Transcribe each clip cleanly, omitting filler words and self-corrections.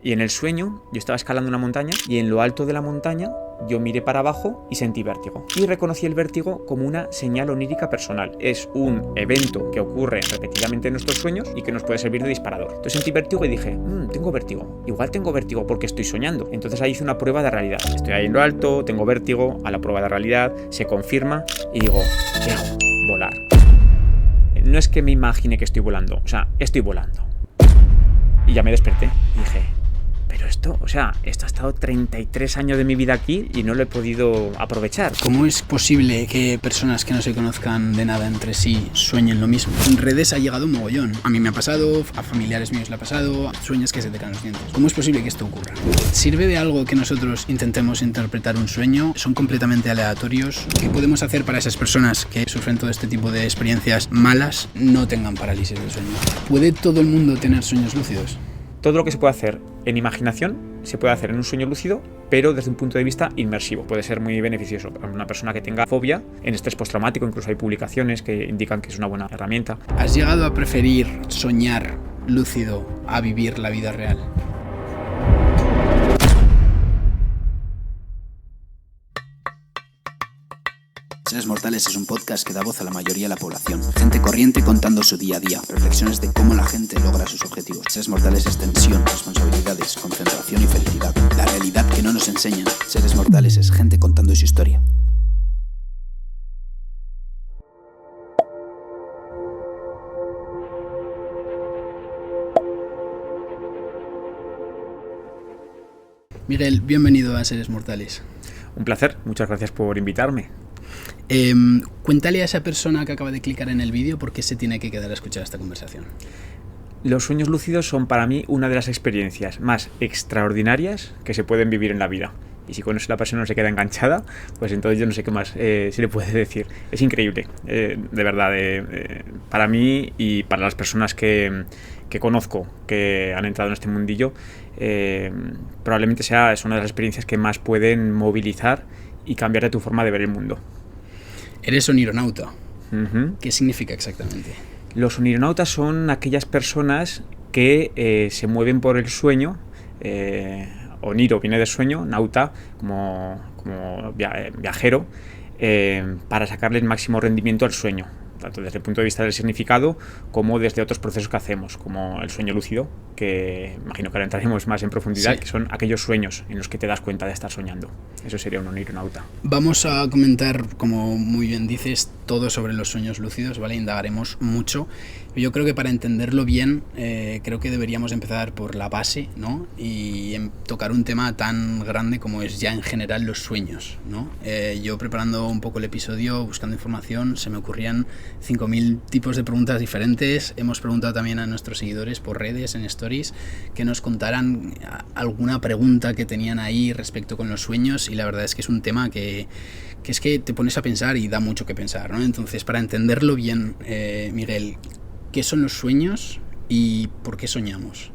Y en el sueño yo estaba escalando una montaña y en lo alto de la montaña yo miré para abajo y sentí vértigo. Y reconocí el vértigo como una señal onírica personal. Es un evento que ocurre repetidamente en nuestros sueños y que nos puede servir de disparador. Entonces sentí vértigo y dije, tengo vértigo. Igual tengo vértigo porque estoy soñando. Entonces ahí hice una prueba de realidad. Estoy ahí en lo alto, tengo vértigo, a la prueba de realidad, se confirma y digo, ¿qué hago? Volar. No es que me imagine que estoy volando, o sea, estoy volando. Y ya me desperté y dije, pero esto ha estado 33 años de mi vida aquí y no lo he podido aprovechar. ¿Cómo es posible que personas que no se conozcan de nada entre sí sueñen lo mismo? En redes ha llegado un mogollón. A mí me ha pasado, a familiares míos le ha pasado, sueños que se te caen los dientes. ¿Cómo es posible que esto ocurra? ¿Sirve de algo que nosotros intentemos interpretar un sueño? ¿Son completamente aleatorios? ¿Qué podemos hacer para esas personas que sufren todo este tipo de experiencias malas no tengan parálisis del sueño? ¿Puede todo el mundo tener sueños lúcidos? Todo lo que se puede hacer en imaginación se puede hacer en un sueño lúcido, pero desde un punto de vista inmersivo. Puede ser muy beneficioso para una persona que tenga fobia en estrés postraumático. Incluso hay publicaciones que indican que es una buena herramienta. ¿Has llegado a preferir soñar lúcido a vivir la vida real? Seres Mortales es un podcast que da voz a la mayoría de la población. Gente corriente contando su día a día, reflexiones de cómo la gente logra sus objetivos. Seres Mortales es tensión, responsabilidades, concentración y felicidad. La realidad que no nos enseñan. Seres Mortales es gente contando su historia. Miguel, bienvenido a Seres Mortales. Un placer, muchas gracias por invitarme. Cuéntale a esa persona que acaba de clicar en el vídeo por qué se tiene que quedar a escuchar esta conversación. Los sueños lúcidos son para mí una de las experiencias más extraordinarias que se pueden vivir en la vida. Y si con eso la persona no se queda enganchada, pues entonces yo no sé qué más se le puede decir. Es increíble, de verdad, para mí y para las personas que conozco que han entrado en este mundillo, probablemente es una de las experiencias que más pueden movilizar y cambiar de tu forma de ver el mundo. Eres onironauta. Uh-huh. ¿Qué significa exactamente? Los onironautas son aquellas personas que se mueven por el sueño. Oniro viene de sueño, nauta como viajero, para sacarle el máximo rendimiento al sueño, tanto desde el punto de vista del significado como desde otros procesos que hacemos, como el sueño lúcido, que imagino que ahora entraremos más en profundidad, sí. Que son aquellos sueños en los que te das cuenta de estar soñando. Eso sería un onironauta. Vamos a comentar, como muy bien dices, todo sobre los sueños lúcidos, ¿vale? Indagaremos mucho. Yo creo que para entenderlo bien, creo que deberíamos empezar por la base, ¿no? Y tocar un tema tan grande como es ya en general los sueños, ¿no? Yo preparando un poco el episodio, buscando información, se me ocurrían 5.000 tipos de preguntas diferentes. Hemos preguntado también a nuestros seguidores por redes, en stories, que nos contaran alguna pregunta que tenían ahí respecto con los sueños, y la verdad es que es un tema que es que te pones a pensar y da mucho que pensar, ¿no? Entonces, para entenderlo bien, Miguel, ¿qué son los sueños y por qué soñamos?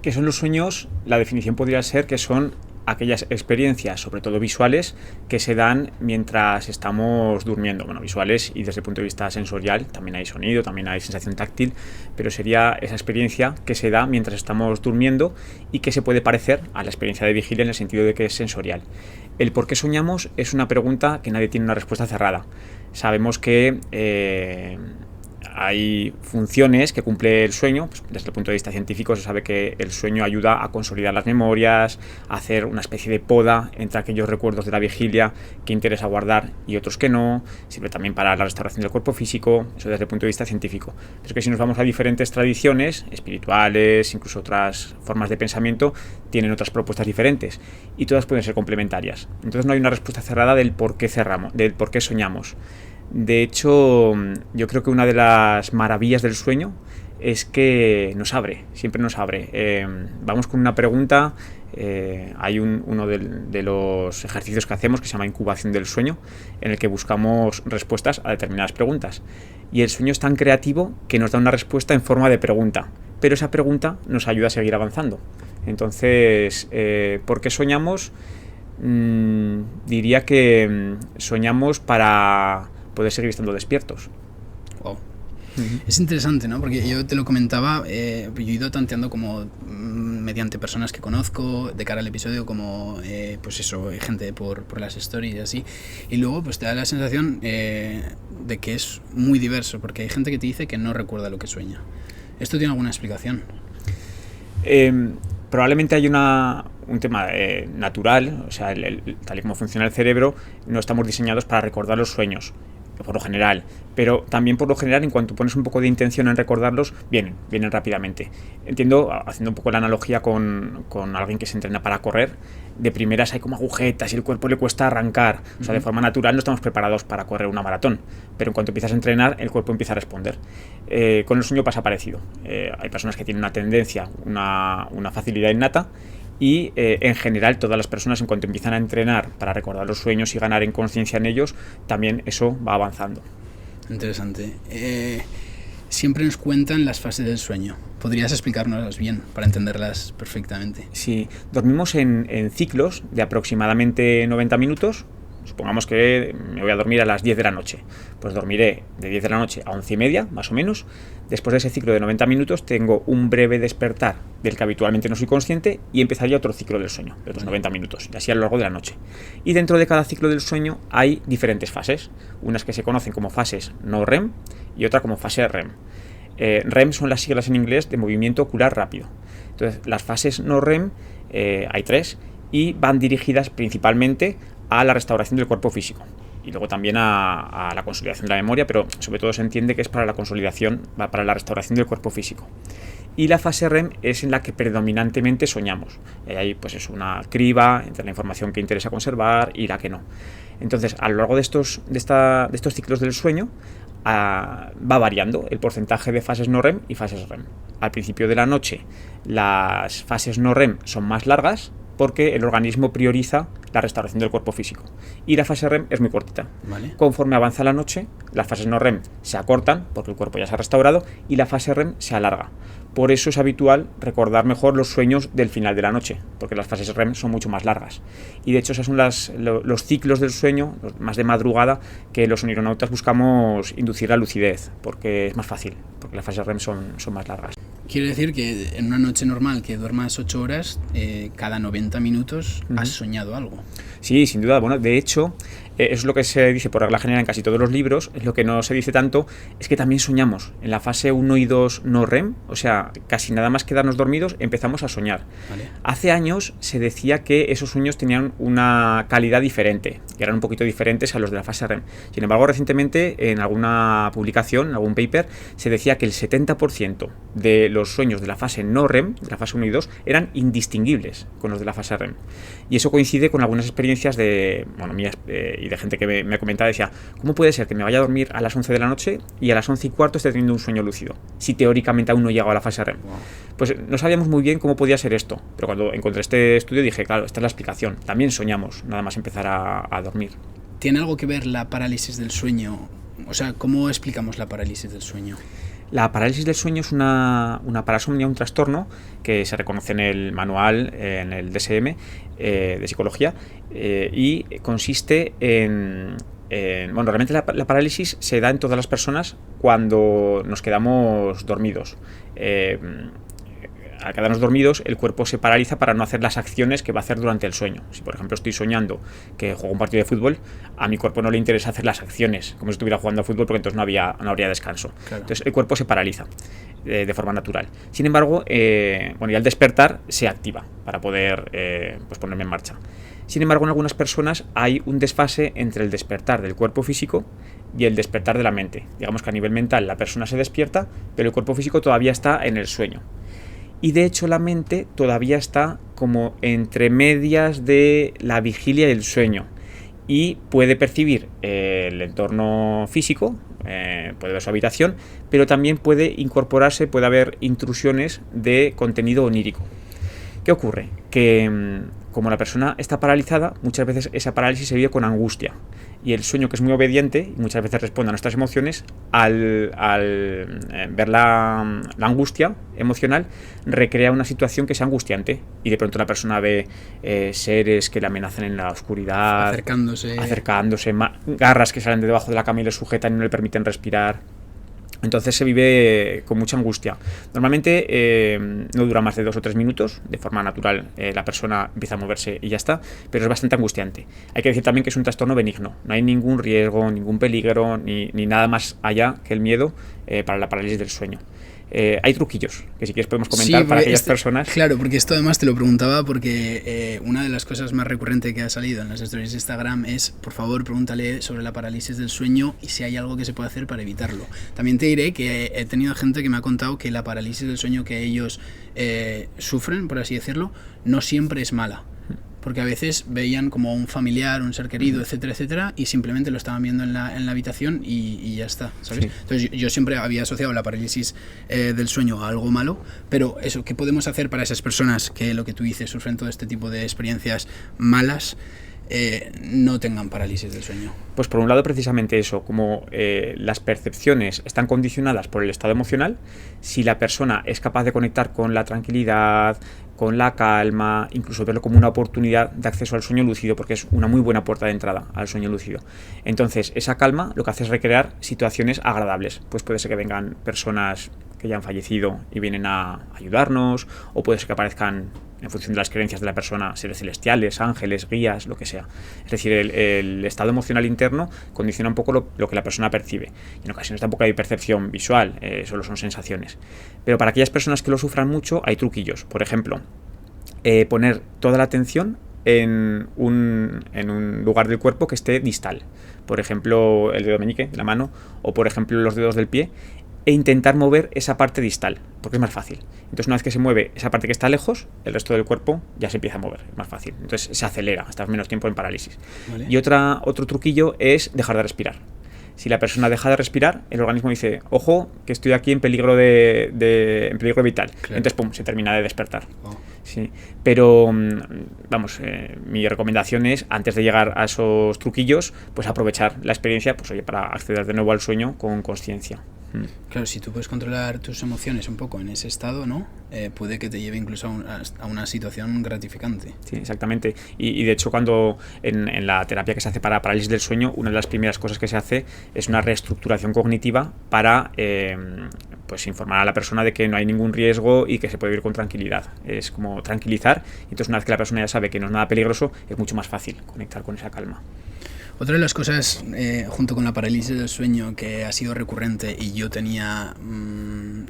¿Qué son los sueños? La definición podría ser que son aquellas experiencias, sobre todo visuales, que se dan mientras estamos durmiendo. Bueno, visuales y desde el punto de vista sensorial, también hay sonido, también hay sensación táctil, pero sería esa experiencia que se da mientras estamos durmiendo y que se puede parecer a la experiencia de vigilia en el sentido de que es sensorial. El por qué soñamos es una pregunta que nadie tiene una respuesta cerrada. Sabemos que hay funciones que cumple el sueño. Pues desde el punto de vista científico se sabe que el sueño ayuda a consolidar las memorias, a hacer una especie de poda entre aquellos recuerdos de la vigilia que interesa guardar y otros que no. Sirve también para la restauración del cuerpo físico, eso desde el punto de vista científico. Pero es que si nos vamos a diferentes tradiciones espirituales, incluso otras formas de pensamiento, tienen otras propuestas diferentes y todas pueden ser complementarias. Entonces no hay una respuesta cerrada del por qué soñamos. De hecho, yo creo que una de las maravillas del sueño es que nos abre, siempre nos abre. Vamos con una pregunta, hay uno de los ejercicios que hacemos que se llama incubación del sueño, en el que buscamos respuestas a determinadas preguntas. Y el sueño es tan creativo que nos da una respuesta en forma de pregunta, pero esa pregunta nos ayuda a seguir avanzando. Entonces, ¿por qué soñamos? Diría que soñamos para poder seguir estando despiertos. Wow. Uh-huh. Es interesante, ¿no? Porque yo te lo comentaba, yo he ido tanteando como mediante personas que conozco de cara al episodio, como pues eso, gente por las stories y así. Y luego pues te da la sensación de que es muy diverso, porque hay gente que te dice que no recuerda lo que sueña. ¿Esto tiene alguna explicación? Probablemente hay un tema natural, o sea, tal y como funciona el cerebro, no estamos diseñados para recordar los sueños, por lo general, pero también por lo general, en cuanto pones un poco de intención en recordarlos, vienen rápidamente. Entiendo, haciendo un poco la analogía con alguien que se entrena para correr, de primeras hay como agujetas y el cuerpo le cuesta arrancar, o sea, de forma natural no estamos preparados para correr una maratón, pero en cuanto empiezas a entrenar, el cuerpo empieza a responder. Con el sueño pasa parecido. Hay personas que tienen una tendencia, una facilidad innata, y en general todas las personas, en cuanto empiezan a entrenar para recordar los sueños y ganar en conciencia en ellos, también eso va avanzando. Interesante. Siempre nos cuentan las fases del sueño. ¿Podrías explicárnoslas bien para entenderlas perfectamente? Sí, dormimos en ciclos de aproximadamente 90 minutos. Supongamos que me voy a dormir a las 10 de la noche. Pues dormiré de 10 de la noche a 11:30, más o menos. Después de ese ciclo de 90 minutos tengo un breve despertar del que habitualmente no soy consciente y empezaría otro ciclo del sueño, de los 90 minutos, y así a lo largo de la noche. Y dentro de cada ciclo del sueño hay diferentes fases, unas que se conocen como fases no REM y otra como fase REM. REM son las siglas en inglés de movimiento ocular rápido. Entonces, las fases no REM, hay 3, y van dirigidas principalmente a la restauración del cuerpo físico y luego también a la consolidación de la memoria, pero sobre todo se entiende que es para la consolidación, para la restauración del cuerpo físico. Y la fase REM es en la que predominantemente soñamos. Y ahí pues es una criba entre la información que interesa conservar y la que no. Entonces, a lo largo de estos ciclos del sueño, va variando el porcentaje de fases no REM y fases REM. Al principio de la noche, las fases no REM son más largas, porque el organismo prioriza la restauración del cuerpo físico. Y la fase REM es muy cortita. Vale. Conforme avanza la noche, las fases no REM se acortan, porque el cuerpo ya se ha restaurado, y la fase REM se alarga. Por eso es habitual recordar mejor los sueños del final de la noche, porque las fases REM son mucho más largas. Y de hecho esos son los ciclos del sueño, más de madrugada, que los neuronautas buscamos inducir la lucidez, porque es más fácil, porque las fases REM son más largas. Quiere decir que en una noche normal que duermas 8 horas, cada 90 minutos has soñado algo. Sí, sin duda. Bueno, de hecho, eso es lo que se dice por regla general en casi todos los libros. Es lo que no se dice tanto, es que también soñamos. En la fase 1 y 2 no REM, o sea, casi nada más quedarnos dormidos, empezamos a soñar. Vale. Hace años se decía que esos sueños tenían una calidad diferente, que eran un poquito diferentes a los de la fase REM. Sin embargo, recientemente, en alguna publicación, en algún paper, se decía que el 70% de los sueños de la fase no REM, de la fase 1 y 2, eran indistinguibles con los de la fase REM. Y eso coincide con algunas experiencias mías y de gente que me comentaba, decía, ¿cómo puede ser que me vaya a dormir a las 11 de la noche y a las 11:15 esté teniendo un sueño lúcido? Si teóricamente aún no he llegado a la fase REM. Wow. Pues no sabíamos muy bien cómo podía ser esto, pero cuando encontré este estudio dije, claro, esta es la explicación. También soñamos, nada más empezar a dormir. ¿Tiene algo que ver la parálisis del sueño? O sea, ¿cómo explicamos la parálisis del sueño? La parálisis del sueño es una parasomnia, un trastorno que se reconoce en el manual, en el DSM de psicología, y consiste realmente la parálisis se da en todas las personas cuando nos quedamos dormidos. Al quedarnos dormidos, el cuerpo se paraliza para no hacer las acciones que va a hacer durante el sueño. Si, por ejemplo, estoy soñando que juego un partido de fútbol, a mi cuerpo no le interesa hacer las acciones como si estuviera jugando a fútbol, porque entonces no habría descanso. Claro. Entonces, el cuerpo se paraliza de forma natural. Sin embargo, y al despertar se activa para poder ponerme en marcha. Sin embargo, en algunas personas hay un desfase entre el despertar del cuerpo físico y el despertar de la mente. Digamos que a nivel mental la persona se despierta, pero el cuerpo físico todavía está en el sueño. Y de hecho la mente todavía está como entre medias de la vigilia y el sueño. Y puede percibir el entorno físico, puede ver su habitación, pero también puede incorporarse, puede haber intrusiones de contenido onírico. ¿Qué ocurre? Que como la persona está paralizada, muchas veces esa parálisis se vive con angustia. Y el sueño, que es muy obediente y muchas veces responde a nuestras emociones, al ver la angustia emocional, recrea una situación que es angustiante. Y de pronto la persona ve seres que le amenazan en la oscuridad, acercándose, garras que salen de debajo de la cama y le sujetan y no le permiten respirar. Entonces se vive con mucha angustia. Normalmente no dura más de 2 o 3 minutos, de forma natural la persona empieza a moverse y ya está, pero es bastante angustiante. Hay que decir también que es un trastorno benigno, no hay ningún riesgo, ningún peligro, ni nada más allá que el miedo para la parálisis del sueño. Hay truquillos que si quieres podemos comentar para aquellas personas. Claro, porque esto además te lo preguntaba porque una de las cosas más recurrentes que ha salido en las stories de Instagram es, por favor, pregúntale sobre la parálisis del sueño y si hay algo que se puede hacer para evitarlo. También te diré que he tenido gente que me ha contado que la parálisis del sueño que ellos sufren, por así decirlo, no siempre es mala. Porque a veces veían como un familiar, un ser querido, etcétera, etcétera, y simplemente lo estaban viendo en la habitación y ya está, ¿sabes? Sí. Entonces yo siempre había asociado la parálisis del sueño a algo malo, pero eso, ¿qué podemos hacer para esas personas que, lo que tú dices, sufren todo este tipo de experiencias malas, no tengan parálisis del sueño? Pues por un lado precisamente eso, como las percepciones están condicionadas por el estado emocional, si la persona es capaz de conectar con la tranquilidad, con la calma, incluso verlo como una oportunidad de acceso al sueño lúcido, porque es una muy buena puerta de entrada al sueño lúcido. Entonces, esa calma lo que hace es recrear situaciones agradables. Pues puede ser que vengan personas que ya han fallecido y vienen a ayudarnos, o puede ser que aparezcan, en función de las creencias de la persona, seres celestiales, ángeles, guías, lo que sea. Es decir, el estado emocional interno condiciona un poco lo que la persona percibe. Y en ocasiones tampoco hay percepción visual, solo son sensaciones. Pero para aquellas personas que lo sufran mucho, hay truquillos. Por ejemplo, poner toda la atención en un lugar del cuerpo que esté distal. Por ejemplo, el dedo meñique de la mano, o por ejemplo los dedos del pie, e intentar mover esa parte distal, porque es más fácil. Entonces, una vez que se mueve esa parte que está lejos, el resto del cuerpo ya se empieza a mover, es más fácil. Entonces se acelera, estás menos tiempo en parálisis. Vale. Y otro truquillo es dejar de respirar. Si la persona deja de respirar, el organismo dice, ojo, que estoy aquí en peligro en peligro vital. Claro. Entonces, pum, se termina de despertar. Oh. Sí. Pero, vamos, mi recomendación es, antes de llegar a esos truquillos, pues aprovechar la experiencia, pues oye, para acceder de nuevo al sueño con consciencia. Claro, si tú puedes controlar tus emociones un poco en ese estado, ¿no? Puede que te lleve incluso a una situación gratificante. Sí, exactamente. Y de hecho, cuando en la terapia que se hace para parálisis del sueño, una de las primeras cosas que se hace es una reestructuración cognitiva para pues informar a la persona de que no hay ningún riesgo y que se puede vivir con tranquilidad. Es como tranquilizar. Entonces, una vez que la persona ya sabe que no es nada peligroso, es mucho más fácil conectar con esa calma. Otra de las cosas, junto con la parálisis del sueño, que ha sido recurrente y yo tenía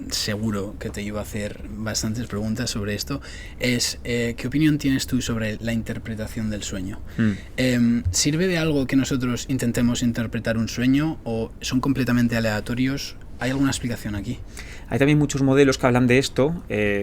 seguro que te iba a hacer bastantes preguntas sobre esto, es ¿qué opinión tienes tú sobre la interpretación del sueño? ¿Sirve de algo que nosotros intentemos interpretar un sueño o son completamente aleatorios? ¿Hay alguna explicación aquí? Hay también muchos modelos que hablan de esto.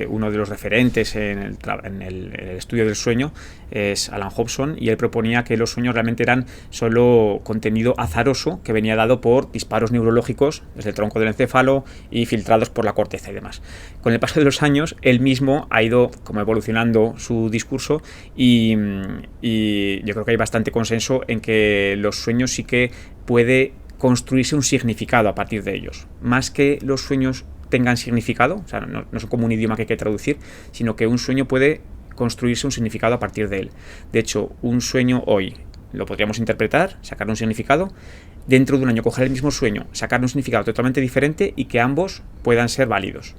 Uno de los referentes en el estudio del sueño es Alan Hobson, y él proponía que los sueños realmente eran solo contenido azaroso que venía dado por disparos neurológicos desde el tronco del encéfalo y filtrados por la corteza y demás. Con el paso de los años, él mismo ha ido como evolucionando su discurso y yo creo que hay bastante consenso en que los sueños sí que puede construirse un significado a partir de ellos. Más que los sueños tengan significado, o sea, no son como un idioma que hay que traducir, sino que un sueño puede construirse un significado a partir de él. De hecho, un sueño hoy lo podríamos interpretar, sacar un significado, dentro de un año coger el mismo sueño, sacar un significado totalmente diferente y que ambos puedan ser válidos.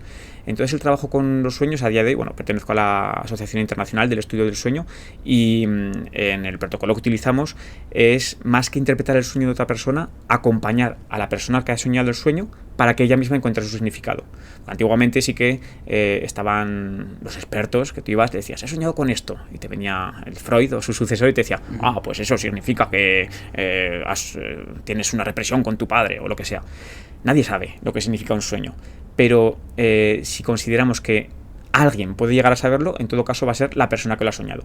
Entonces el trabajo con los sueños a día de hoy, bueno, pertenezco a la Asociación Internacional del Estudio del Sueño y en el protocolo que utilizamos es, más que interpretar el sueño de otra persona, acompañar a la persona que ha soñado el sueño para que ella misma encuentre su significado. Antiguamente sí que estaban los expertos que tú ibas, te decías, he soñado con esto, y te venía el Freud o su sucesor y te decía, pues eso significa que tienes una represión con tu padre o lo que sea. Nadie sabe lo que significa un sueño, pero si consideramos que alguien puede llegar a saberlo, en todo caso va a ser la persona que lo ha soñado.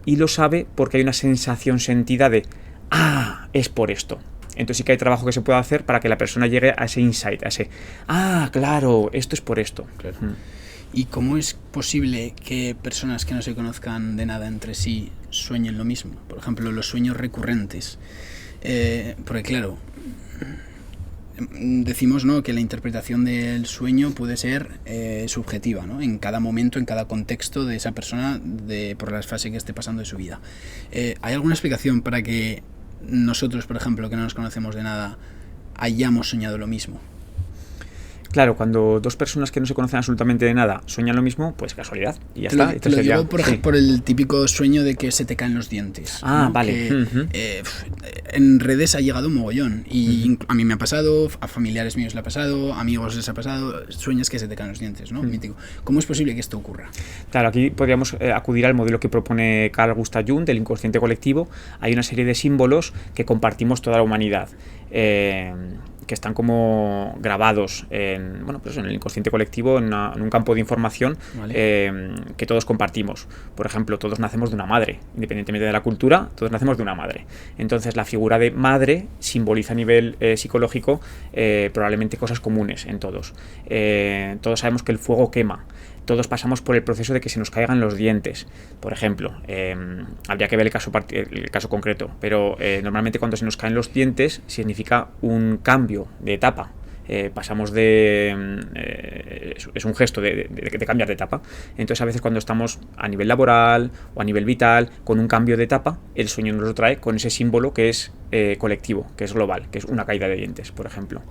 Y lo sabe porque hay una sensación sentida de, es por esto. Entonces sí que hay trabajo que se puede hacer para que la persona llegue a ese insight, a ese, claro, esto es por esto. Claro. ¿Y cómo es posible que personas que no se conozcan de nada entre sí sueñen lo mismo? Por ejemplo, los sueños recurrentes. Porque claro, decimos, ¿no?, que la interpretación del sueño puede ser subjetiva, ¿no?, en cada momento, en cada contexto de esa persona, por la fase que esté pasando de su vida. ¿Hay alguna explicación para que nosotros, por ejemplo, que no nos conocemos de nada, hayamos soñado lo mismo? Claro, cuando dos personas que no se conocen absolutamente de nada sueñan lo mismo, pues casualidad, y ya está. Te lo digo por el típico sueño de que se te caen los dientes. Ah, ¿no? vale. Que, en redes ha llegado un mogollón, y a mí me ha pasado, a familiares míos le ha pasado, a amigos les ha pasado, sueños que se te caen los dientes, ¿no? Mítico. ¿Cómo es posible que esto ocurra? Claro, aquí podríamos acudir al modelo que propone Carl Gustav Jung del inconsciente colectivo. Hay una serie de símbolos que compartimos toda la humanidad, que están como grabados en el inconsciente colectivo, en un campo de información, vale, que todos compartimos. Por ejemplo, todos nacemos de una madre, independientemente de la cultura, todos nacemos de una madre. Entonces la figura de madre simboliza a nivel psicológico probablemente cosas comunes en todos. Todos sabemos que el fuego quema. Todos pasamos por el proceso de que se nos caigan los dientes, por ejemplo. Habría que ver el caso concreto, pero normalmente cuando se nos caen los dientes significa un cambio de etapa. Pasamos es un gesto de cambiar de etapa. Entonces a veces cuando estamos a nivel laboral o a nivel vital con un cambio de etapa, el sueño nos lo trae con ese símbolo que es colectivo, que es global, que es una caída de dientes, por ejemplo.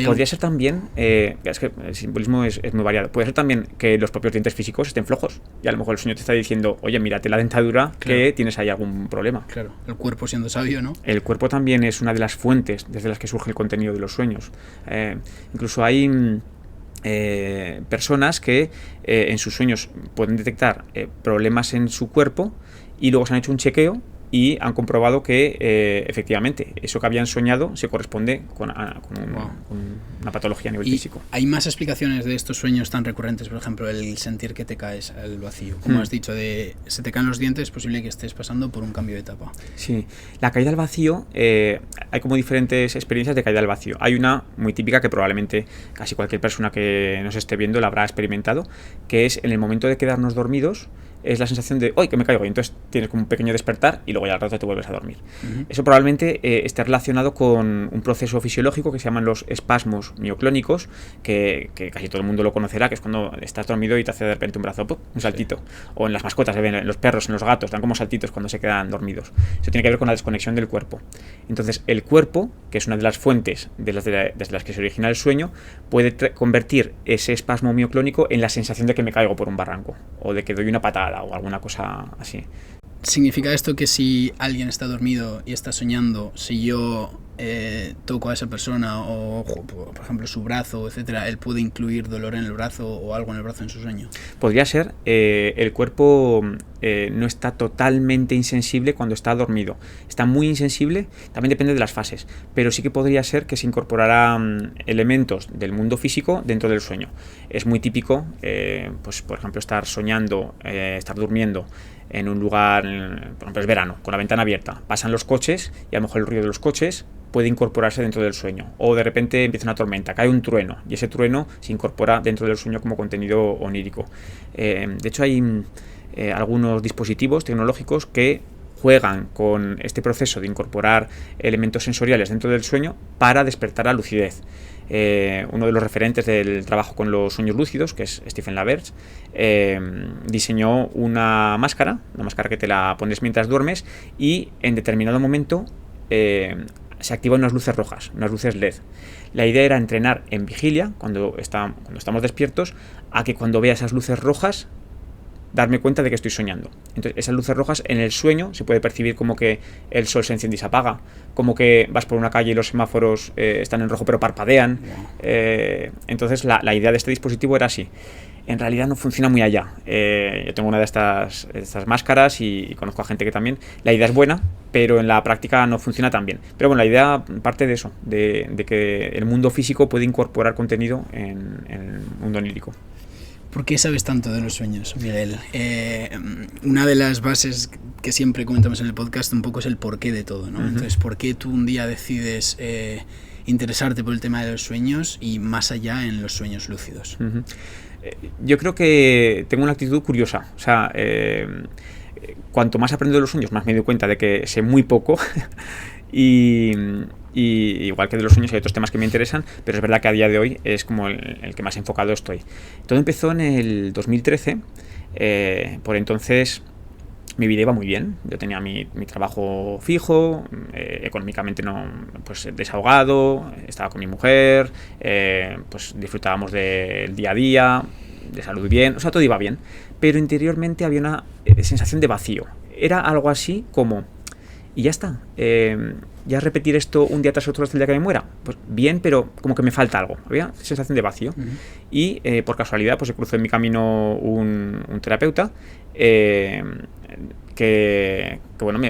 Podría ser también, es que el simbolismo es muy variado, puede ser también que los propios dientes físicos estén flojos y a lo mejor el sueño te está diciendo, oye, mírate la dentadura, claro, que tienes ahí algún problema. Claro, el cuerpo siendo sabio, ¿no? El cuerpo también es una de las fuentes desde las que surge el contenido de los sueños. Incluso hay personas que en sus sueños pueden detectar problemas en su cuerpo y luego se han hecho un chequeo y han comprobado que efectivamente eso que habían soñado se corresponde con una patología a nivel físico. ¿Hay más explicaciones de estos sueños tan recurrentes? Por ejemplo, el sentir que te caes al vacío. Como has dicho, se te caen los dientes, es posible que estés pasando por un cambio de etapa. Sí, la caída al vacío, hay como diferentes experiencias de caída al vacío. Hay una muy típica que probablemente casi cualquier persona que nos esté viendo la habrá experimentado, que es en el momento de quedarnos dormidos, es la sensación de, ¡ay, que me caigo! Y entonces tienes como un pequeño despertar y luego ya al rato te vuelves a dormir. Eso probablemente esté relacionado con un proceso fisiológico que se llaman los espasmos mioclónicos, que casi todo el mundo lo conocerá, que es cuando estás dormido y te hace de repente un brazo, ¡pum!, un saltito. Sí. O en las mascotas, en los perros, en los gatos, dan como saltitos cuando se quedan dormidos. Eso tiene que ver con la desconexión del cuerpo. Entonces, el cuerpo, que es una de las fuentes desde las que se origina el sueño, puede convertir ese espasmo mioclónico en la sensación de que me caigo por un barranco o de que doy una patada o alguna cosa así. ¿Significa esto que si alguien está dormido y está soñando, si yo toco a esa persona o, por ejemplo, su brazo, etcétera, él puede incluir dolor en el brazo o algo en el brazo en su sueño? Podría ser. El cuerpo no está totalmente insensible cuando está dormido. Está muy insensible, también depende de las fases, pero sí que podría ser que se incorporaran elementos del mundo físico dentro del sueño. Es muy típico, pues por ejemplo, estar soñando, estar durmiendo en un lugar, por ejemplo es verano, con la ventana abierta, pasan los coches y a lo mejor el ruido de los coches puede incorporarse dentro del sueño, o de repente empieza una tormenta, cae un trueno y ese trueno se incorpora dentro del sueño como contenido onírico. De hecho hay algunos dispositivos tecnológicos que juegan con este proceso de incorporar elementos sensoriales dentro del sueño para despertar la lucidez. Uno de los referentes del trabajo con los sueños lúcidos, que es Stephen LaBerge, diseñó una máscara que te la pones mientras duermes y en determinado momento se activan unas luces rojas, unas luces LED. La idea era entrenar en vigilia, cuando estamos despiertos, a que cuando vea esas luces rojas darme cuenta de que estoy soñando. Entonces, esas luces rojas en el sueño se puede percibir como que el sol se enciende y se apaga, como que vas por una calle y los semáforos están en rojo pero parpadean. Entonces, la idea de este dispositivo era así. En realidad no funciona muy allá. Yo tengo una de estas máscaras y conozco a gente que también. La idea es buena, pero en la práctica no funciona tan bien. Pero bueno, la idea parte de eso, de que el mundo físico puede incorporar contenido en el mundo onírico. ¿Por qué sabes tanto de los sueños, Miguel? Una de las bases que siempre comentamos en el podcast un poco es el porqué de todo, ¿no? Entonces, ¿por qué tú un día decides interesarte por el tema de los sueños y más allá en los sueños lúcidos? Yo creo que tengo una actitud curiosa. O sea, cuanto más aprendo de los sueños, más me doy cuenta de que sé muy poco. Y igual que de los sueños hay otros temas que me interesan, pero es verdad que a día de hoy es como el que más enfocado estoy. Todo empezó en el 2013. Por entonces mi vida iba muy bien. Yo tenía mi trabajo fijo, económicamente no, pues desahogado, estaba con mi mujer, pues disfrutábamos del día a día, de salud bien, o sea, todo iba bien. Pero interiormente había una sensación de vacío. Era algo así como, y ya está, ya repetir esto un día tras otro hasta el día que me muera. Pues bien, pero como que me falta algo. Había sensación de vacío. Y por casualidad pues se cruzó en mi camino un terapeuta que bueno,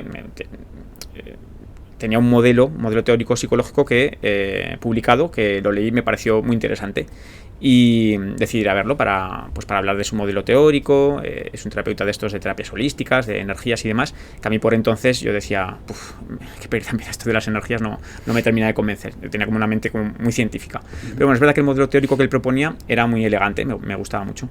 tenía un modelo teórico psicológico que publicado, que lo leí y me pareció muy interesante. Y decidí ir a verlo para hablar de su modelo teórico. Es un terapeuta de estos de terapias holísticas, de energías y demás, que a mí por entonces yo decía, qué pereza, mira, esto de las energías no me termina de convencer. Yo tenía como una mente como muy científica. Pero bueno, es verdad que el modelo teórico que él proponía era muy elegante, me gustaba mucho.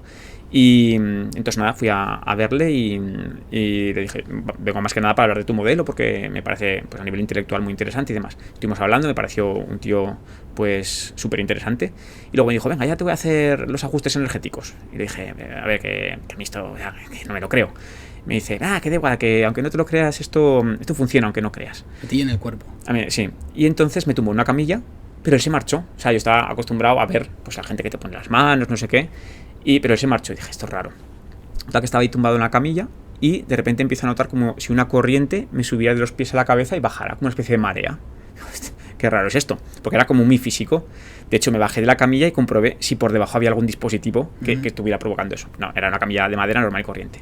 Y entonces nada, fui a verle y le dije, vengo más que nada para hablar de tu modelo porque me parece pues a nivel intelectual muy interesante y demás. Estuvimos hablando, me pareció un tío pues súper interesante. Y luego me dijo, venga, ya te voy a hacer los ajustes energéticos. Y le dije, a ver, que a mí esto que no me lo creo. Me dice, que da igual, que aunque no te lo creas, esto funciona aunque no creas. A ti en el cuerpo. A mí, sí. Y entonces me tumbó en una camilla, pero él se marchó. O sea, yo estaba acostumbrado a ver pues a gente que te pone las manos, no sé qué. Pero él se marchó y dije, esto es raro. Total, que estaba ahí tumbado en la camilla y de repente empiezo a notar como si una corriente me subía de los pies a la cabeza y bajara, como una especie de marea. Qué raro es esto, porque era como muy físico. De hecho, me bajé de la camilla y comprobé si por debajo había algún dispositivo que estuviera provocando eso. No, era una camilla de madera normal y corriente.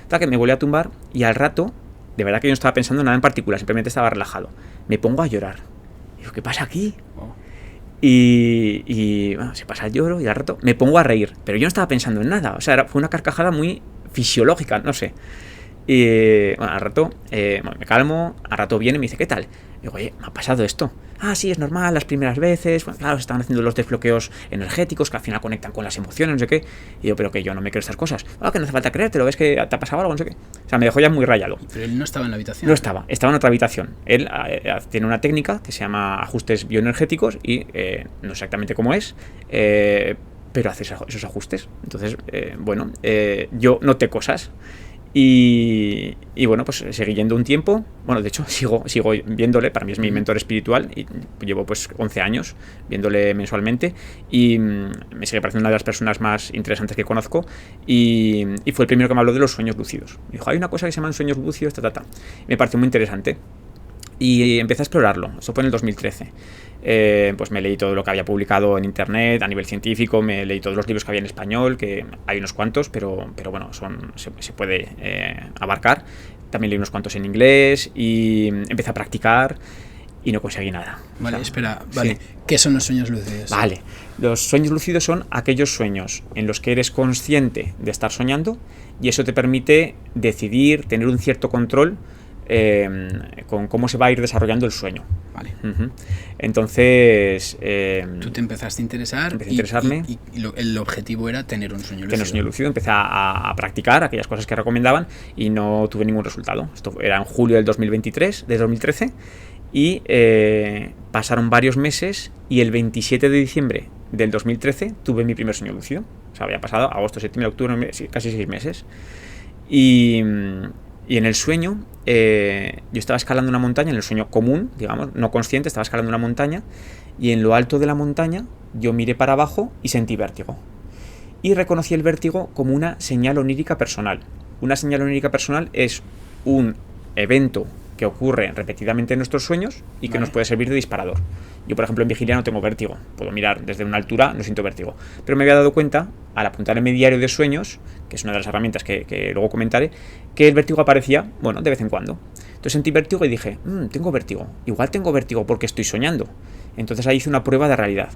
Total, que me volví a tumbar y al rato, de verdad que yo no estaba pensando en nada en particular, simplemente estaba relajado. Me pongo a llorar. Y digo, ¿qué pasa aquí? Y bueno, se pasa el lloro y al rato me pongo a reír, pero yo no estaba pensando en nada, o sea, fue una carcajada muy fisiológica, no sé. Y bueno, al rato me calmo, al rato viene y me dice, ¿qué tal? Y digo, oye, me ha pasado esto. Sí, es normal, las primeras veces, bueno, claro, se están haciendo los desbloqueos energéticos que al final conectan con las emociones, no sé qué. Y yo, pero que yo no me creo estas cosas. Que no hace falta creértelo, ves que te ha pasado algo, no sé qué. O sea, me dejó ya muy rayado. Pero él no estaba en la habitación. No estaba en otra habitación. Él tiene una técnica que se llama ajustes bioenergéticos y no exactamente cómo es, pero hace esos ajustes. Entonces, bueno, yo noté cosas. Y bueno, pues seguí yendo un tiempo. Bueno, de hecho, sigo viéndole. Para mí es mi mentor espiritual y llevo pues 11 años viéndole mensualmente y me sigue pareciendo una de las personas más interesantes que conozco y fue el primero que me habló de los sueños lúcidos. Me dijo, hay una cosa que se llaman sueños lúcidos, Me pareció muy interesante y empecé a explorarlo. Eso fue en el 2013. Pues me leí todo lo que había publicado en internet a nivel científico, me leí todos los libros que había en español, que hay unos cuantos, pero bueno, se puede abarcar. También leí unos cuantos en inglés y empecé a practicar y no conseguí nada. Vale, o sea, espera, vale. Sí. ¿Qué son los sueños lúcidos? Vale, los sueños lúcidos son aquellos sueños en los que eres consciente de estar soñando y eso te permite decidir, tener un cierto control con cómo se va a ir desarrollando el sueño. Vale. Entonces... Tú te empezaste a interesar. Empecé a interesarme. Y el objetivo era tener un sueño lúcido. Tener un sueño lúcido. Empecé a practicar aquellas cosas que recomendaban y no tuve ningún resultado. Esto era en julio del 2013 y pasaron varios meses y el 27 de diciembre del 2013 tuve mi primer sueño lúcido. O sea, había pasado agosto, septiembre, octubre, casi 6 meses. Y en el sueño, yo estaba escalando una montaña, en el sueño común, digamos, no consciente, estaba escalando una montaña y en lo alto de la montaña yo miré para abajo y sentí vértigo. Y reconocí el vértigo como una señal onírica personal. Una señal onírica personal es un evento que ocurre repetidamente en nuestros sueños y que nos puede servir de disparador. Yo, por ejemplo, en vigilia no tengo vértigo. Puedo mirar desde una altura, no siento vértigo. Pero me había dado cuenta, al apuntar en mi diario de sueños, que es una de las herramientas que luego comentaré, que el vértigo aparecía, bueno, de vez en cuando. Entonces sentí vértigo y dije, tengo vértigo. Igual tengo vértigo porque estoy soñando. Entonces ahí hice una prueba de realidad.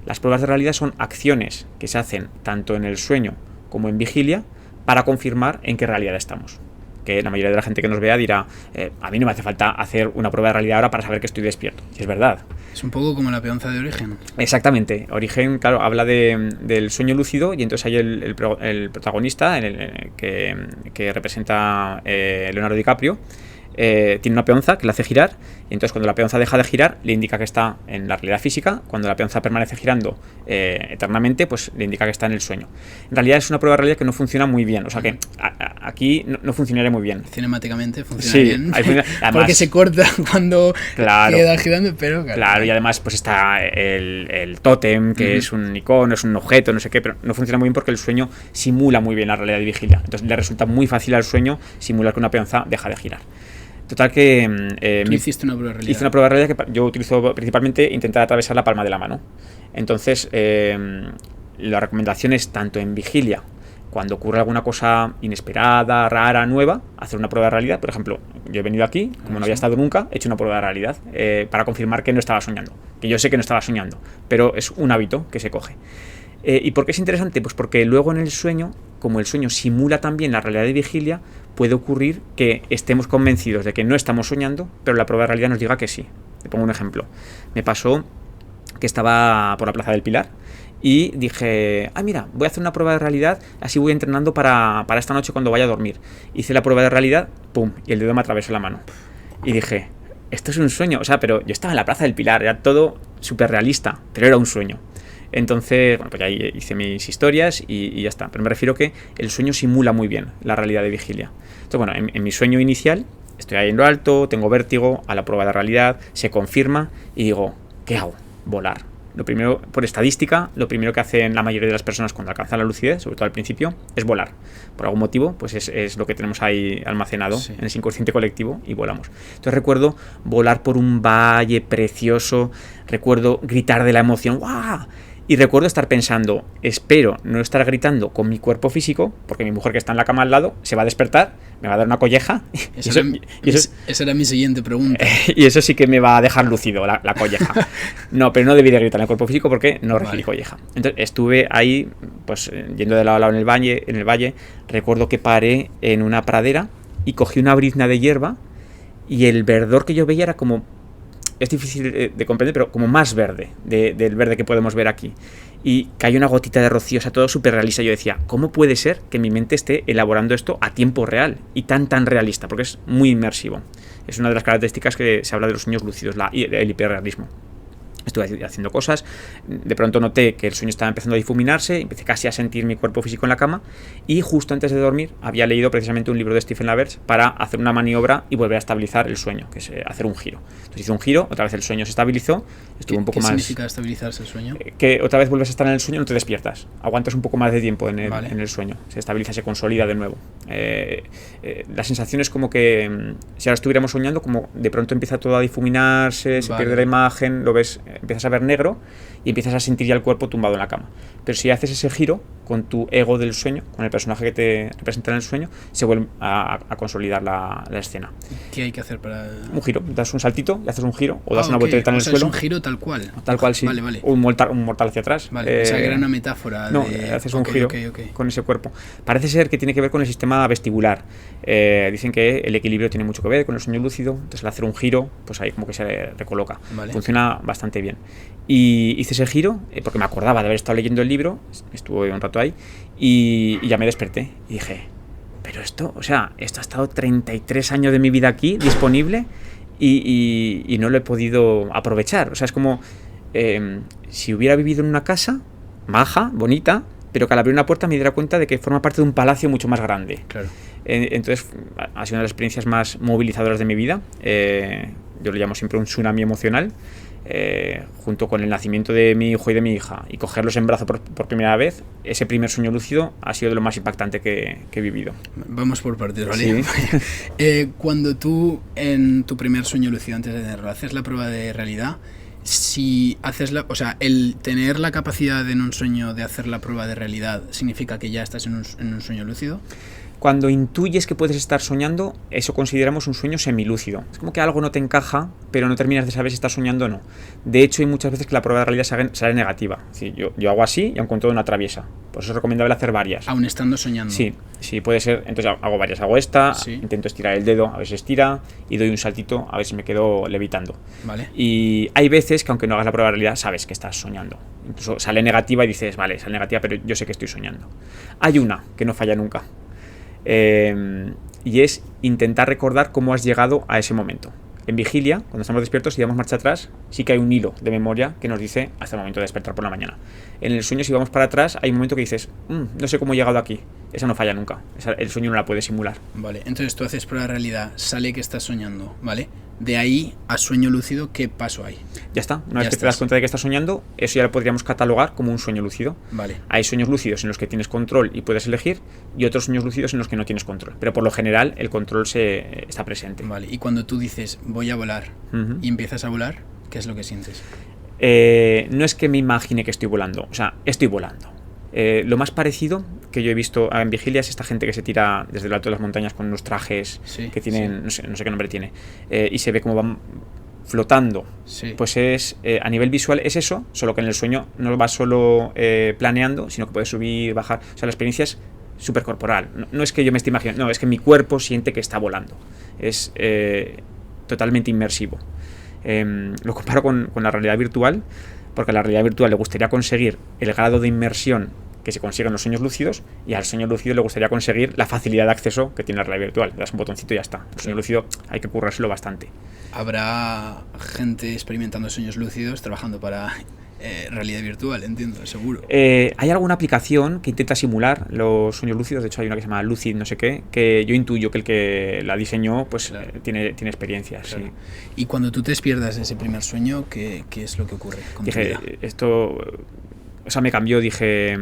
Las pruebas de realidad son acciones que se hacen tanto en el sueño como en vigilia para confirmar en qué realidad estamos. Que la mayoría de la gente que nos vea dirá, a mí no me hace falta hacer una prueba de realidad ahora para saber que estoy despierto. Y es verdad. Es un poco como la peonza de Origen. Exactamente. Origen, claro, habla del sueño lúcido y entonces hay el protagonista que representa Leonardo DiCaprio. tiene una peonza que la hace girar, y entonces cuando la peonza deja de girar le indica que está en la realidad física. Cuando la peonza permanece girando eternamente, pues le indica que está en el sueño. En realidad es una prueba de realidad que no funciona muy bien, o sea que aquí no funcionaría muy bien. Cinemáticamente funciona Sí, bien, además, porque se corta cuando claro, queda girando, pero claro, y además pues está el tótem, que es un icono, es un objeto, no sé qué, pero no funciona muy bien porque el sueño simula muy bien la realidad de vigilia. Entonces le resulta muy fácil al sueño simular que una peonza deja de girar. Total que... Tú hiciste una prueba de realidad. Hice una prueba de realidad que yo utilizo principalmente intentar atravesar la palma de la mano. Entonces, la recomendación es tanto en vigilia, cuando ocurre alguna cosa inesperada, rara, nueva, hacer una prueba de realidad. Por ejemplo, yo he venido aquí, como no había estado nunca, he hecho una prueba de realidad para confirmar que no estaba soñando. Que yo sé que no estaba soñando, pero es un hábito que se coge. ¿Y por qué es interesante? Pues porque luego en el sueño, como el sueño simula también la realidad de vigilia, puede ocurrir que estemos convencidos de que no estamos soñando, pero la prueba de realidad nos diga que sí. Te pongo un ejemplo. Me pasó que estaba por la Plaza del Pilar y dije, mira, voy a hacer una prueba de realidad, así voy entrenando para esta noche cuando vaya a dormir. Hice la prueba de realidad, pum, y el dedo me atravesó la mano. Y dije, esto es un sueño. O sea, pero yo estaba en la Plaza del Pilar, era todo súper realista, pero era un sueño. Entonces, bueno, pues ya hice mis historias y ya está. Pero me refiero que el sueño simula muy bien la realidad de vigilia. Entonces, bueno, en mi sueño inicial, estoy ahí en lo alto, tengo vértigo, a la prueba de realidad, se confirma y digo, ¿qué hago? Volar. Lo primero, por estadística, lo primero que hacen la mayoría de las personas cuando alcanzan la lucidez, sobre todo al principio, es volar. Por algún motivo, pues es lo que tenemos ahí almacenado en ese inconsciente colectivo y volamos. Entonces recuerdo volar por un valle precioso, recuerdo gritar de la emoción, ¡guau! Y recuerdo estar pensando, espero no estar gritando con mi cuerpo físico, porque mi mujer que está en la cama al lado se va a despertar, me va a dar una colleja. Esa era mi siguiente pregunta. Y eso sí que me va a dejar lúcido, la colleja. No, pero no debería gritar en el cuerpo físico porque no recibí colleja. Entonces estuve ahí, pues yendo de lado a lado en el valle, recuerdo que paré en una pradera y cogí una brizna de hierba y el verdor que yo veía era como... Es difícil de comprender, pero como más verde del verde que podemos ver aquí. Y cayó una gotita de rocío, o sea, todo súper realista. Yo decía, ¿cómo puede ser que mi mente esté elaborando esto a tiempo real y tan realista? Porque es muy inmersivo. Es una de las características que se habla de los sueños lúcidos, el hiperrealismo. Estuve haciendo cosas, de pronto noté que el sueño estaba empezando a difuminarse, empecé casi a sentir mi cuerpo físico en la cama y justo antes de dormir había leído precisamente un libro de Stephen LaBerge para hacer una maniobra y volver a estabilizar el sueño, que es hacer un giro. Entonces hice un giro, otra vez el sueño se estabilizó, estuvo un poco más... ¿Qué significa estabilizarse el sueño? Que otra vez vuelves a estar en el sueño, no te despiertas, aguantas un poco más de tiempo en el sueño, se estabiliza, se consolida de nuevo. La sensación es como que si ahora estuviéramos soñando, como de pronto empieza todo a difuminarse, se pierde la imagen, lo ves, empiezas a ver negro y empiezas a sentir ya el cuerpo tumbado en la cama. Pero si haces ese giro con tu ego del sueño, con el personaje que te representa en el sueño, se vuelve a consolidar la escena. ¿Qué hay que hacer para...? Un giro, das un saltito y haces un giro, o das una vueltita en el suelo. Es un giro tal cual. Tal cual, sí. Vale. Un mortal hacia atrás. Vale, o sea, que era una metáfora. No, haces un giro con ese cuerpo. Parece ser que tiene que ver con el sistema vestibular. Dicen que el equilibrio tiene mucho que ver con el sueño lúcido, entonces al hacer un giro, pues ahí como que se recoloca. Vale. Funciona bastante bien. Y hice ese giro, porque me acordaba de haber estado leyendo el libro, estuve un rato ahí, y ya me desperté. Y dije, pero esto ha estado 33 años de mi vida aquí, disponible, y no lo he podido aprovechar. O sea, es como si hubiera vivido en una casa maja, bonita, pero que al abrir una puerta me diera cuenta de que forma parte de un palacio mucho más grande. Claro. Entonces ha sido una de las experiencias más movilizadoras de mi vida. Yo lo llamo siempre un tsunami emocional. Junto con el nacimiento de mi hijo y de mi hija y cogerlos en brazos por primera vez, ese primer sueño lúcido ha sido de lo más impactante que he vivido. Vamos por partes, ¿vale? Sí. Cuando tú en tu primer sueño lúcido, antes de tenerlo, haces la prueba de realidad, si haces el tener la capacidad en un sueño de hacer la prueba de realidad significa que ya estás en un sueño lúcido. Cuando intuyes que puedes estar soñando, eso consideramos un sueño semilúcido. Es como que algo no te encaja, pero no terminas de saber si estás soñando o no. De hecho, hay muchas veces que la prueba de realidad sale negativa. Sí, yo hago así y aun con todo una traviesa. Por eso es recomendable hacer varias. Aún estando soñando. Sí, puede ser. Entonces hago varias. Hago esta, intento estirar el dedo, a ver si estira, y doy un saltito, a ver si me quedo levitando. Vale. Y hay veces que aunque no hagas la prueba de realidad, sabes que estás soñando. Incluso sale negativa y dices, vale, sale negativa, pero yo sé que estoy soñando. Hay una que no falla nunca. y es intentar recordar cómo has llegado a ese momento. En vigilia, cuando estamos despiertos, si damos marcha atrás, sí que hay un hilo de memoria que nos dice hasta el momento de despertar por la mañana. En el sueño, si vamos para atrás, hay un momento que dices, no sé cómo he llegado aquí. Esa no falla nunca. El sueño no la puede simular. Vale, entonces tú haces prueba de realidad, sale que estás soñando, ¿vale? De ahí a sueño lúcido, ¿qué paso hay? Ya está. Una vez que te das cuenta de que estás soñando, eso ya lo podríamos catalogar como un sueño lúcido. Vale. Hay sueños lúcidos en los que tienes control y puedes elegir, y otros sueños lúcidos en los que no tienes control. Pero por lo general, el control está presente. Vale, y cuando tú dices, voy a volar, y empiezas a volar, ¿qué es lo que sientes? No es que me imagine que estoy volando, o sea, estoy volando. Lo más parecido que yo he visto en vigilia es esta gente que se tira desde lo alto de las montañas con unos trajes que tienen, no sé qué nombre tiene, y se ve como van flotando. Pues a nivel visual es eso, solo que en el sueño no vas solo planeando, sino que puedes subir, bajar. O sea, la experiencia es súper corporal. No es que yo me esté imaginando, no, es que mi cuerpo siente que está volando. Es totalmente inmersivo. Lo comparo con la realidad virtual, porque a la realidad virtual le gustaría conseguir el grado de inmersión que se consigue en los sueños lúcidos, y al sueño lúcido le gustaría conseguir la facilidad de acceso que tiene la realidad virtual. Le das un botoncito y ya está. El sueño lúcido hay que currárselo bastante. Habrá gente experimentando sueños lúcidos trabajando para realidad virtual, entiendo, seguro. Hay alguna aplicación que intenta simular los sueños lúcidos. De hecho, hay una que se llama Lucid no sé qué, que yo intuyo que el que la diseñó pues tiene experiencia. Claro. Sí. Y cuando tú te despiertas de ese primer sueño, ¿qué es lo que ocurre con tu vida? Esto... O sea, me cambió, dije,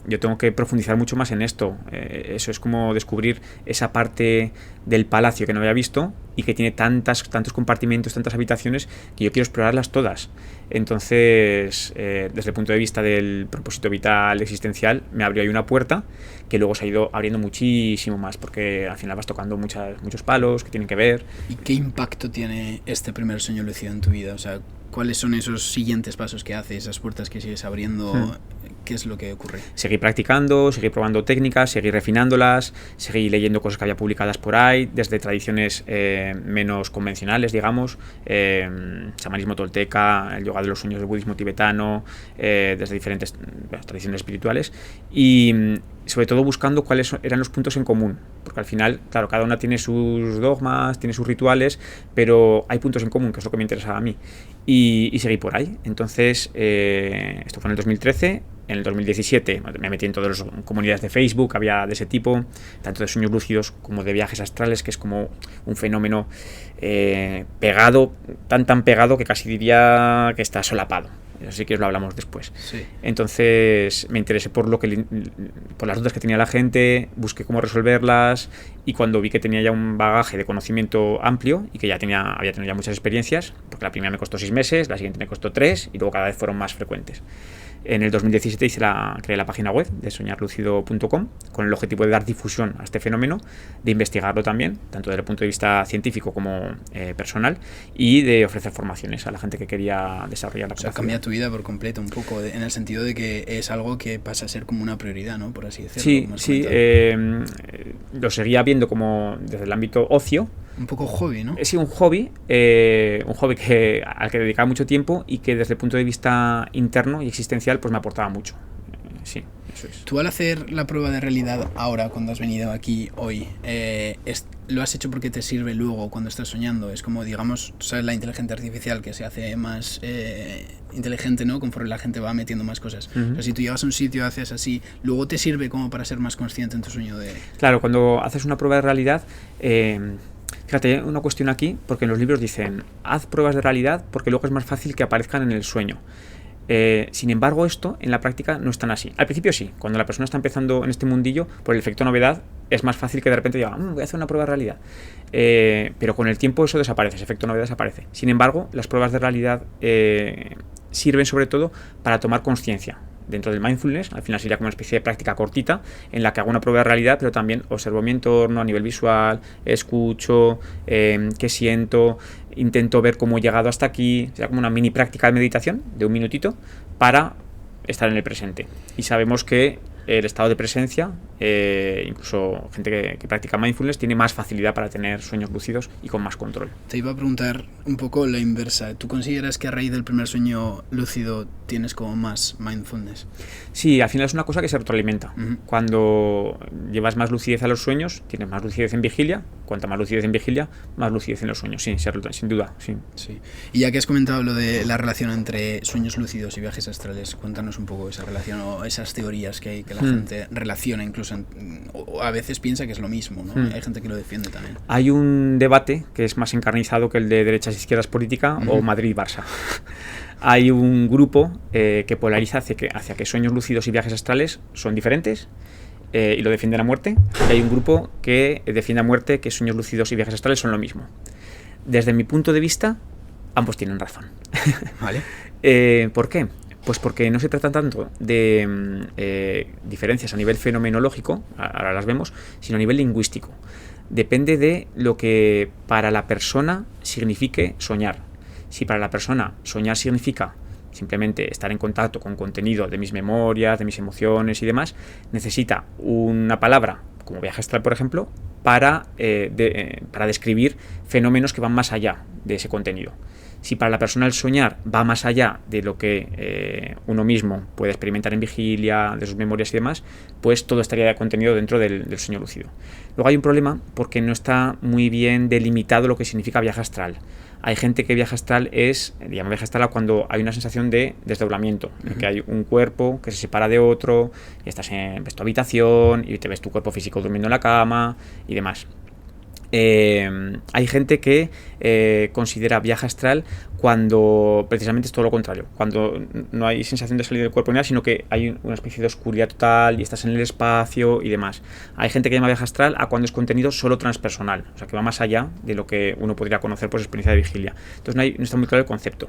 yo tengo que profundizar mucho más en esto. Eso es como descubrir esa parte del palacio que no había visto y que tiene tantos compartimentos, tantas habitaciones, que yo quiero explorarlas todas. Entonces, desde el punto de vista del propósito vital, existencial, me abrió ahí una puerta que luego se ha ido abriendo muchísimo más, porque al final vas tocando muchos palos que tienen que ver. ¿Y qué impacto tiene este primer sueño lúcido en tu vida? O sea, ¿cuáles son esos siguientes pasos que haces, esas puertas que sigues abriendo? ¿Qué es lo que ocurre? Seguir practicando, seguir probando técnicas, seguir refinándolas, seguir leyendo cosas que había publicadas por ahí, desde tradiciones menos convencionales, digamos, chamanismo tolteca, el yoga de los sueños del budismo tibetano, desde diferentes tradiciones espirituales, y sobre todo buscando cuáles eran los puntos en común, porque al final, claro, cada una tiene sus dogmas, tiene sus rituales, pero hay puntos en común, que es lo que me interesaba a mí, y seguí por ahí. Entonces, esto fue en el 2013. En el 2017 me metí en todas las comunidades de Facebook, había de ese tipo, tanto de sueños lúcidos como de viajes astrales, que es como un fenómeno pegado, tan pegado que casi diría que está solapado. Así que os lo hablamos después. Sí. Entonces me interesé por las dudas que tenía la gente, busqué cómo resolverlas, y cuando vi que tenía ya un bagaje de conocimiento amplio y que había tenido ya muchas experiencias, porque la primera me costó 6 meses, la siguiente me costó 3 y luego cada vez fueron más frecuentes. En el 2017 creé la página web de soñarlucido.com con el objetivo de dar difusión a este fenómeno, de investigarlo también, tanto desde el punto de vista científico como personal, y de ofrecer formaciones a la gente que quería desarrollar la capacidad. O sea, cambia tu vida por completo un poco, en el sentido de que es algo que pasa a ser como una prioridad, ¿no? Por así decirlo. Sí. Lo seguía viendo como desde el ámbito ocio. Un poco hobby, ¿no? Sí, un hobby al que dedicaba mucho tiempo y que desde el punto de vista interno y existencial pues me aportaba mucho. Sí, eso es. Tú al hacer la prueba de realidad ahora, cuando has venido aquí hoy, ¿lo has hecho porque te sirve luego cuando estás soñando? Es como, digamos, ¿sabes? La inteligencia artificial que se hace más inteligente, ¿no? Conforme la gente va metiendo más cosas. O sea, si tú llegas a un sitio, haces así, luego te sirve como para ser más consciente en tu sueño de... Claro, cuando haces una prueba de realidad... Fíjate, una cuestión aquí, porque en los libros dicen, haz pruebas de realidad porque luego es más fácil que aparezcan en el sueño. Sin embargo, esto en la práctica no es tan así. Al principio sí, cuando la persona está empezando en este mundillo, por el efecto novedad, es más fácil que de repente diga, voy a hacer una prueba de realidad. Pero con el tiempo eso desaparece, ese efecto novedad desaparece. Sin embargo, las pruebas de realidad sirven sobre todo para tomar conciencia. Dentro del mindfulness, al final sería como una especie de práctica cortita en la que hago una prueba de realidad, pero también observo mi entorno a nivel visual, escucho, qué siento, intento ver cómo he llegado hasta aquí. Sería como una mini práctica de meditación de 1 minutito para estar en el presente. Y sabemos que el estado de presencia, incluso gente que practica mindfulness, tiene más facilidad para tener sueños lúcidos y con más control. Te iba a preguntar un poco la inversa. ¿Tú consideras que a raíz del primer sueño lúcido tienes como más mindfulness? Sí, al final es una cosa que se retroalimenta. Cuando llevas más lucidez a los sueños, tienes más lucidez en vigilia. Cuanta más lucidez en vigilia, más lucidez en los sueños. Sí, sin duda, sí. Y ya que has comentado lo de la relación entre sueños lúcidos y viajes astrales, cuéntanos un poco esa relación o esas teorías que hay, que la gente relaciona incluso, o a veces piensa que es lo mismo, ¿no? Hay gente que lo defiende también. Hay un debate que es más encarnizado que el de derechas e izquierdas política o Madrid-Barça. Hay un grupo que polariza hacia que sueños lúcidos y viajes astrales son diferentes y lo defienden a muerte. Y hay un grupo que defiende a muerte que sueños lúcidos y viajes astrales son lo mismo. Desde mi punto de vista, ambos tienen razón. Vale. ¿Por qué? Pues porque no se trata tanto de diferencias a nivel fenomenológico, ahora las vemos, sino a nivel lingüístico. Depende de lo que para la persona signifique soñar. Si para la persona soñar significa simplemente estar en contacto con contenido de mis memorias, de mis emociones y demás, necesita una palabra, como viaje astral, por ejemplo, para describir fenómenos que van más allá de ese contenido. Si para la persona el soñar va más allá de lo que uno mismo puede experimentar en vigilia, de sus memorias y demás, pues todo estaría contenido dentro del sueño lúcido. Luego hay un problema porque no está muy bien delimitado lo que significa viaje astral. Hay gente que viaje astral llama viaje astral cuando hay una sensación de desdoblamiento, en que hay un cuerpo que se separa de otro, y ves tu habitación y te ves tu cuerpo físico durmiendo en la cama y demás. Hay gente que considera viaje astral cuando precisamente es todo lo contrario, cuando no hay sensación de salir del cuerpo ni nada, sino que hay una especie de oscuridad total y estás en el espacio y demás. Hay gente que llama viaje astral a cuando es contenido solo transpersonal, o sea que va más allá de lo que uno podría conocer por su experiencia de vigilia. Entonces no está muy claro el concepto.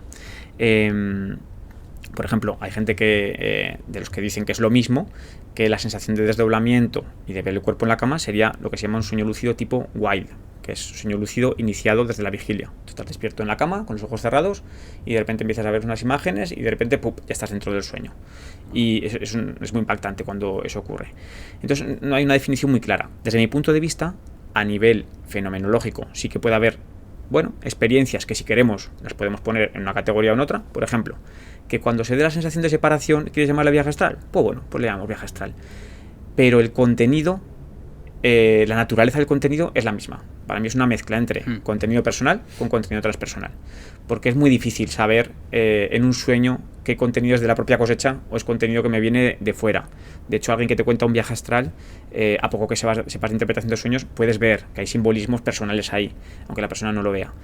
Por ejemplo, hay gente de los que dicen que es lo mismo, que la sensación de desdoblamiento y de ver el cuerpo en la cama sería lo que se llama un sueño lúcido tipo wild, que es un sueño lúcido iniciado desde la vigilia. Tú estás despierto en la cama con los ojos cerrados y de repente empiezas a ver unas imágenes y de repente ¡pum!, ya estás dentro del sueño. Y es muy impactante cuando eso ocurre. Entonces no hay una definición muy clara. Desde mi punto de vista, a nivel fenomenológico, sí que puede haber experiencias que si queremos las podemos poner en una categoría o en otra. Por ejemplo, que cuando se dé la sensación de separación, ¿quieres llamarla viaje astral? Pues le llamamos viaje astral. Pero el contenido, la naturaleza del contenido es la misma. Para mí es una mezcla entre contenido personal con contenido transpersonal. Porque es muy difícil saber en un sueño qué contenido es de la propia cosecha o es contenido que me viene de fuera. De hecho, alguien que te cuenta un viaje astral, a poco que sepas de interpretación de sueños, puedes ver que hay simbolismos personales ahí, aunque la persona no lo vea.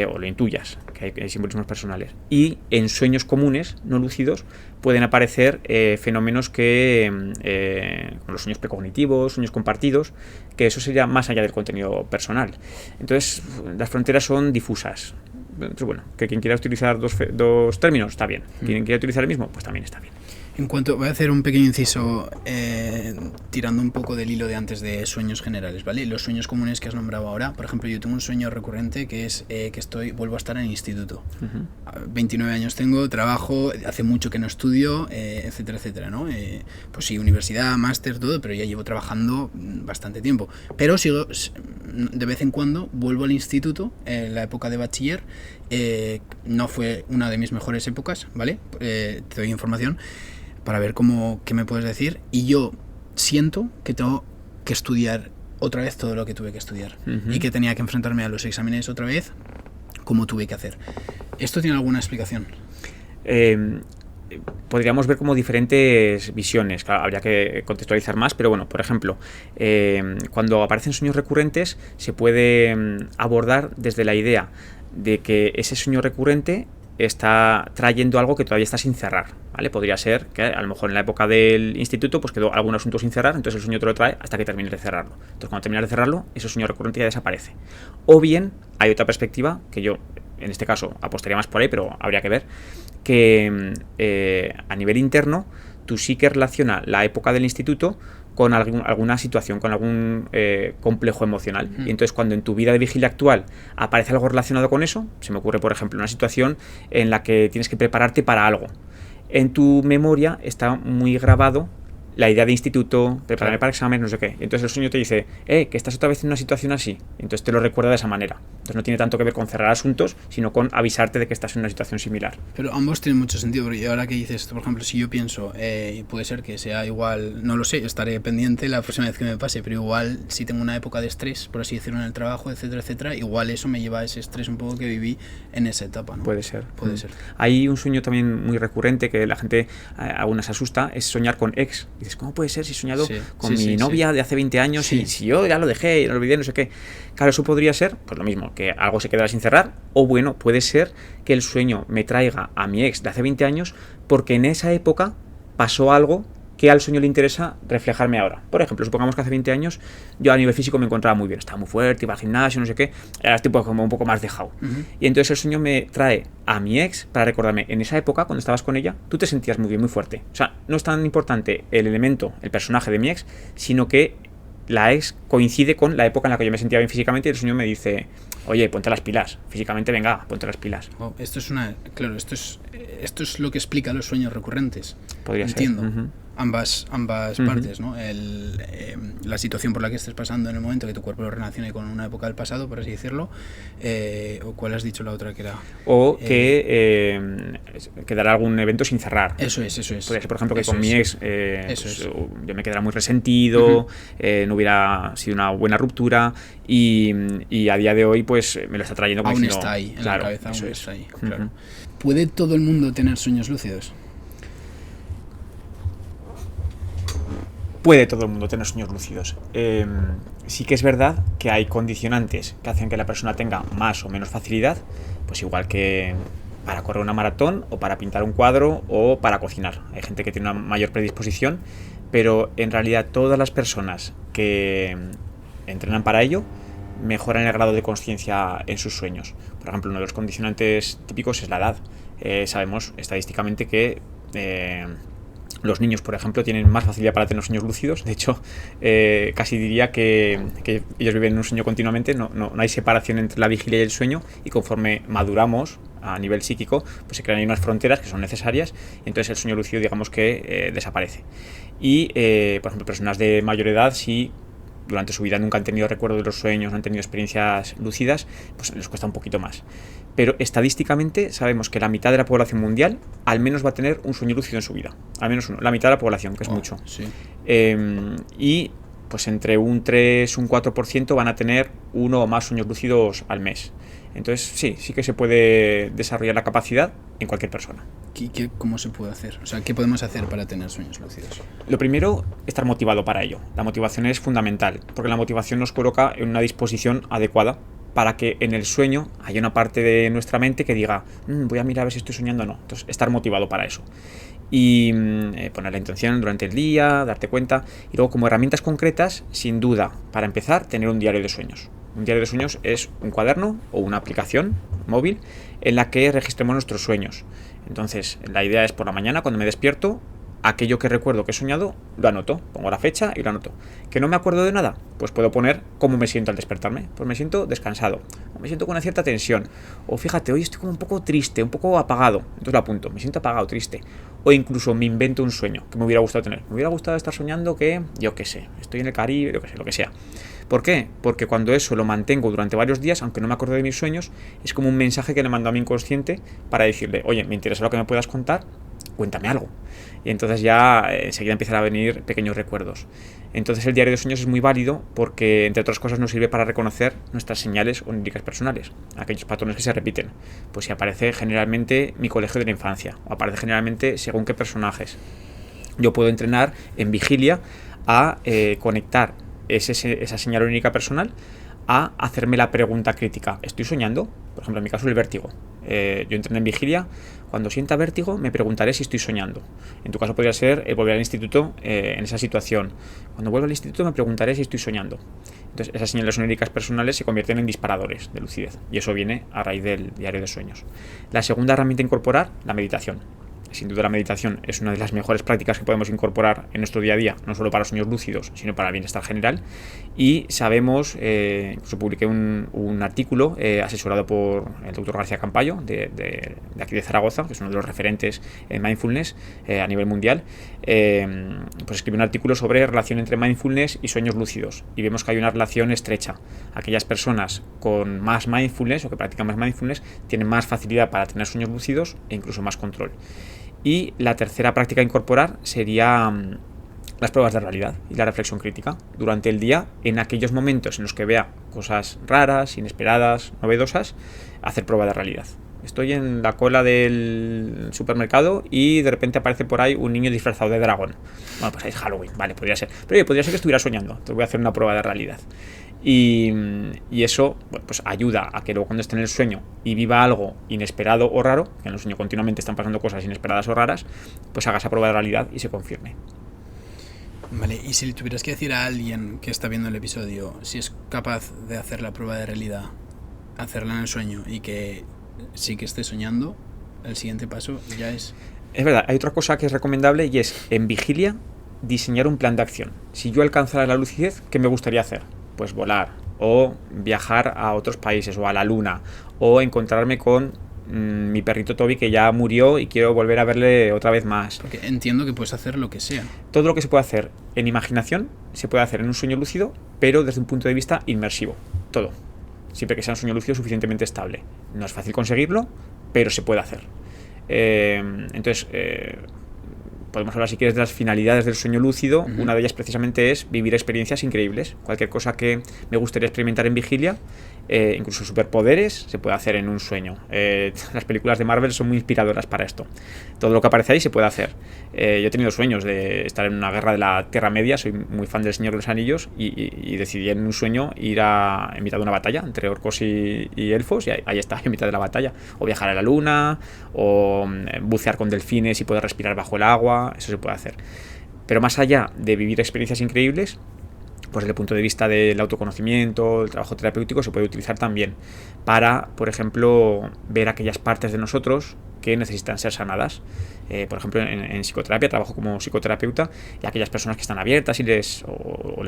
O lo intuyas, que hay simbolismos personales. Y en sueños comunes, no lúcidos, pueden aparecer fenómenos con los sueños precognitivos, sueños compartidos, que eso sería más allá del contenido personal. Entonces, las fronteras son difusas. Entonces, que quien quiera utilizar dos términos, está bien. Quien quiera utilizar el mismo, pues también está bien. Voy a hacer un pequeño inciso tirando un poco del hilo de antes de sueños generales, ¿vale? Los sueños comunes que has nombrado ahora, por ejemplo, yo tengo un sueño recurrente que es que vuelvo a estar en el instituto. 29 años tengo, trabajo, hace mucho que no estudio, etcétera, etcétera, ¿no? Pues sí, universidad, máster, todo, pero ya llevo trabajando bastante tiempo. Pero sigo, de vez en cuando, vuelvo al instituto, en la época de bachiller, no fue una de mis mejores épocas, ¿vale? Te doy información para ver qué me puedes decir, y yo siento que tengo que estudiar otra vez todo lo que tuve que estudiar y que tenía que enfrentarme a los exámenes otra vez como tuve que hacer. ¿Esto tiene alguna explicación? Podríamos ver como diferentes visiones, claro, habría que contextualizar más, pero por ejemplo, cuando aparecen sueños recurrentes se puede abordar desde la idea de que ese sueño recurrente está trayendo algo que todavía está sin cerrar, ¿vale? Podría ser que a lo mejor en la época del instituto pues quedó algún asunto sin cerrar, entonces el sueño te lo trae hasta que termines de cerrarlo. Entonces cuando terminas de cerrarlo, ese sueño recurrente ya desaparece. O bien hay otra perspectiva, que yo en este caso apostaría más por ahí, pero habría que ver, que a nivel interno tú sí que relaciona la época del instituto con alguna situación, con algún complejo emocional. Y entonces cuando en tu vida de vigilia actual aparece algo relacionado con eso, se me ocurre por ejemplo una situación en la que tienes que prepararte para algo, en tu memoria está muy grabado la idea de instituto, prepararme para examen, no sé qué. Entonces el sueño te dice, que estás otra vez en una situación así. Entonces te lo recuerda de esa manera. Entonces no tiene tanto que ver con cerrar asuntos, sino con avisarte de que estás en una situación similar. Pero ambos tienen mucho sentido, porque ahora que dices esto, por ejemplo, si yo pienso, puede ser que sea igual, no lo sé, estaré pendiente la próxima vez que me pase, pero igual si tengo una época de estrés, por así decirlo, en el trabajo, etcétera, etcétera, igual eso me lleva a ese estrés un poco que viví en esa etapa, ¿no? Puede ser. Puede ser. Hay un sueño también muy recurrente que la gente aún se asusta, es soñar con ex. Y dices, ¿cómo puede ser si he soñado con mi novia de hace 20 años y si yo ya lo dejé y lo olvidé, no sé qué? Claro, eso podría ser, pues lo mismo, que algo se quedará sin cerrar, o bueno, puede ser que el sueño me traiga a mi ex de hace 20 años porque en esa época pasó algo que al sueño le interesa reflejarme ahora. Por ejemplo, supongamos que hace 20 años yo a nivel físico me encontraba muy bien, estaba muy fuerte, iba al gimnasio, no sé qué, ahora estoy como un poco más dejado. Y entonces el sueño me trae a mi ex para recordarme, en esa época, cuando estabas con ella, tú te sentías muy bien, muy fuerte. O sea, no es tan importante el elemento, el personaje de mi ex, sino que la ex coincide con la época en la que yo me sentía bien físicamente y el sueño me dice, oye, ponte las pilas, físicamente venga, ponte las pilas. Esto es esto es lo que explica los sueños recurrentes. Podría Entiendo. ser. Ambas partes, ¿no? La situación por la que estés pasando en el momento que tu cuerpo lo relacione con una época del pasado, por así decirlo, o cuál has dicho la otra que era. O que quedará algún evento sin cerrar. Eso es. Podría ser, por ejemplo, que eso con mi ex yo me quedara muy resentido, no hubiera sido una buena ruptura y a día de hoy pues me lo está trayendo como aún diciendo, está ahí, en claro, la cabeza aún está ahí. Claro. Uh-huh. ¿Puede todo el mundo tener sueños lúcidos? Puede todo el mundo tener sueños lúcidos. Sí que es verdad que hay condicionantes que hacen que la persona tenga más o menos facilidad, pues igual que para correr una maratón o para pintar un cuadro o para cocinar. Hay gente que tiene una mayor predisposición, pero en realidad todas las personas que entrenan para ello mejoran el grado de conciencia en sus sueños. Por ejemplo, uno de los condicionantes típicos es la edad. Sabemos estadísticamente que los niños, por ejemplo, tienen más facilidad para tener sueños lúcidos. De hecho, casi diría que ellos viven en un sueño continuamente. No hay separación entre la vigilia y el sueño, y conforme maduramos a nivel psíquico, pues se crean ahí unas fronteras que son necesarias, y entonces el sueño lúcido, digamos que desaparece. Y, por ejemplo, personas de mayor edad, si durante su vida nunca han tenido recuerdo de los sueños, no han tenido experiencias lúcidas, pues les cuesta un poquito más. Pero estadísticamente sabemos que la mitad de la población mundial al menos va a tener un sueño lúcido en su vida. Al menos uno. La mitad de la población, que es mucho. Sí. Y pues entre un 3 y un 4% van a tener uno o más sueños lúcidos al mes. Entonces sí que se puede desarrollar la capacidad en cualquier persona. ¿Cómo se puede hacer? O sea, ¿qué podemos hacer para tener sueños lúcidos? Lo primero, estar motivado para ello. La motivación es fundamental, porque la motivación nos coloca en una disposición adecuada para que en el sueño haya una parte de nuestra mente que diga, voy a mirar a ver si estoy soñando o no. Entonces, estar motivado para eso. Y poner la intención durante el día, darte cuenta. Y luego, como herramientas concretas, sin duda, para empezar, tener un diario de sueños. Un diario de sueños es un cuaderno o una aplicación móvil en la que registremos nuestros sueños. Entonces, la idea es por la mañana, cuando me despierto, aquello que recuerdo que he soñado, lo anoto, pongo la fecha y lo anoto. ¿Que no me acuerdo de nada? Pues puedo poner cómo me siento al despertarme. Pues me siento descansado, o me siento con una cierta tensión, o fíjate, hoy estoy como un poco triste, un poco apagado, entonces lo apunto, me siento apagado, triste. O incluso me invento un sueño que me hubiera gustado tener. Me hubiera gustado estar soñando que, yo qué sé, estoy en el Caribe, yo qué sé, lo que sea. ¿Por qué? Porque cuando eso lo mantengo durante varios días, aunque no me acuerdo de mis sueños, es como un mensaje que le mando a mi inconsciente para decirle, oye, me interesa lo que me puedas contar, cuéntame algo. Y entonces ya enseguida empiezan a venir pequeños recuerdos. Entonces el diario de sueños es muy válido porque, entre otras cosas, nos sirve para reconocer nuestras señales oníricas personales, aquellos patrones que se repiten. Pues si aparece generalmente mi colegio de la infancia, o aparece generalmente según qué personajes. Yo puedo entrenar en vigilia a conectar esa señal onírica personal a hacerme la pregunta crítica. ¿Estoy soñando? Por ejemplo, en mi caso, el vértigo. Yo entrené en vigilia. Cuando sienta vértigo, me preguntaré si estoy soñando. En tu caso podría ser volver al instituto en esa situación. Cuando vuelva al instituto, me preguntaré si estoy soñando. Entonces, esas señales oníricas personales se convierten en disparadores de lucidez. Y eso viene a raíz del diario de sueños. La segunda herramienta a incorporar, la meditación. sin duda la meditación es una de las mejores prácticas que podemos incorporar en nuestro día a día, no solo para sueños lúcidos, sino para el bienestar general. Y sabemos, incluso publiqué un artículo asesorado por el doctor García Campayo, de aquí de Zaragoza, que es uno de los referentes en mindfulness a nivel mundial. Pues escribí un artículo sobre relación entre mindfulness y sueños lúcidos, y vemos que hay una relación estrecha. Aquellas personas con más mindfulness o que practican más mindfulness tienen más facilidad para tener sueños lúcidos e incluso más control. Y la tercera práctica a incorporar sería las pruebas de realidad y la reflexión crítica durante el día, en aquellos momentos en los que vea cosas raras, inesperadas, novedosas, hacer prueba de realidad. Estoy en la cola del supermercado y de repente aparece por ahí un niño disfrazado de dragón. Bueno, pues es Halloween, vale, podría ser. Pero podría ser que estuviera soñando, entonces voy a hacer una prueba de realidad. Y eso, bueno, pues ayuda a que luego cuando esté en el sueño y viva algo inesperado o raro, que en el sueño continuamente están pasando cosas inesperadas o raras, pues haga esa prueba de realidad y se confirme. Vale, y si le tuvieras que decir a alguien que está viendo el episodio si es capaz de hacer la prueba de realidad, hacerla en el sueño y que sí que esté soñando, el siguiente paso ya es... Es verdad, hay otra cosa que es recomendable y es, en vigilia, diseñar un plan de acción. Si yo alcanzara la lucidez, ¿qué me gustaría hacer? Pues volar, o viajar a otros países, o a la luna, o encontrarme con mi perrito Toby que ya murió y quiero volver a verle otra vez más. Porque entiendo que puedes hacer lo que sea. Todo lo que se puede hacer en imaginación se puede hacer en un sueño lúcido, pero desde un punto de vista inmersivo. Todo. Siempre que sea un sueño lúcido suficientemente estable. No es fácil conseguirlo, pero se puede hacer. Entonces, podemos hablar, si quieres, de las finalidades del sueño lúcido. Una de ellas precisamente es vivir experiencias increíbles. Cualquier cosa que me gustaría experimentar en vigilia, incluso superpoderes, se puede hacer en un sueño. Las películas de Marvel son muy inspiradoras para esto. Todo lo que aparece ahí se puede hacer. Yo he tenido sueños de estar en una guerra de la Tierra Media, soy muy fan del Señor de los Anillos, y decidí en un sueño ir en mitad de una batalla entre orcos y elfos, y ahí está, en mitad de la batalla. O viajar a la luna, o bucear con delfines y poder respirar bajo el agua. Eso se puede hacer. Pero más allá de vivir experiencias increíbles, pues desde el punto de vista del autoconocimiento, el trabajo terapéutico, se puede utilizar también para, por ejemplo, ver aquellas partes de nosotros que necesitan ser sanadas. Por ejemplo, en psicoterapia, trabajo como psicoterapeuta, y aquellas personas que están abiertas y les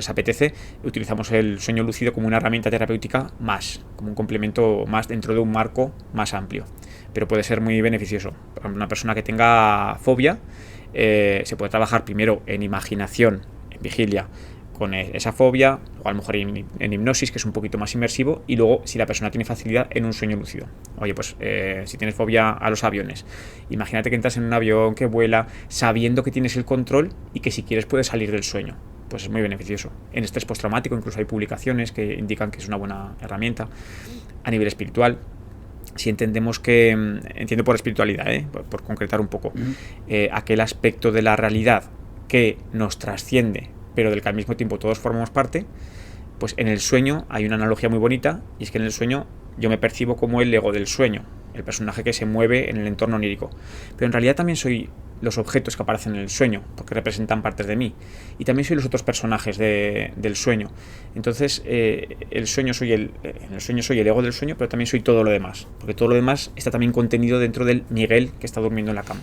apetece, utilizamos el sueño lúcido como una herramienta terapéutica más, como un complemento más dentro de un marco más amplio. Pero puede ser muy beneficioso. Por ejemplo, una persona que tenga fobia, se puede trabajar primero en imaginación, en vigilia, con esa fobia, o a lo mejor en hipnosis, que es un poquito más inmersivo, y luego, si la persona tiene facilidad, en un sueño lúcido. Oye, pues si tienes fobia a los aviones, imagínate que entras en un avión que vuela, sabiendo que tienes el control y que si quieres puedes salir del sueño. Pues es muy beneficioso. En estrés postraumático incluso hay publicaciones que indican que es una buena herramienta. A nivel espiritual, si entendemos que, entiendo por espiritualidad, por concretar un poco, aquel aspecto de la realidad que nos trasciende, pero del que al mismo tiempo todos formamos parte, pues en el sueño hay una analogía muy bonita, y es que en el sueño yo me percibo como el ego del sueño, el personaje que se mueve en el entorno onírico, pero en realidad también soy los objetos que aparecen en el sueño, porque representan partes de mí, y también soy los otros personajes del sueño. Entonces, en el sueño soy el ego del sueño, pero también soy todo lo demás, porque todo lo demás está también contenido dentro del Miguel que está durmiendo en la cama.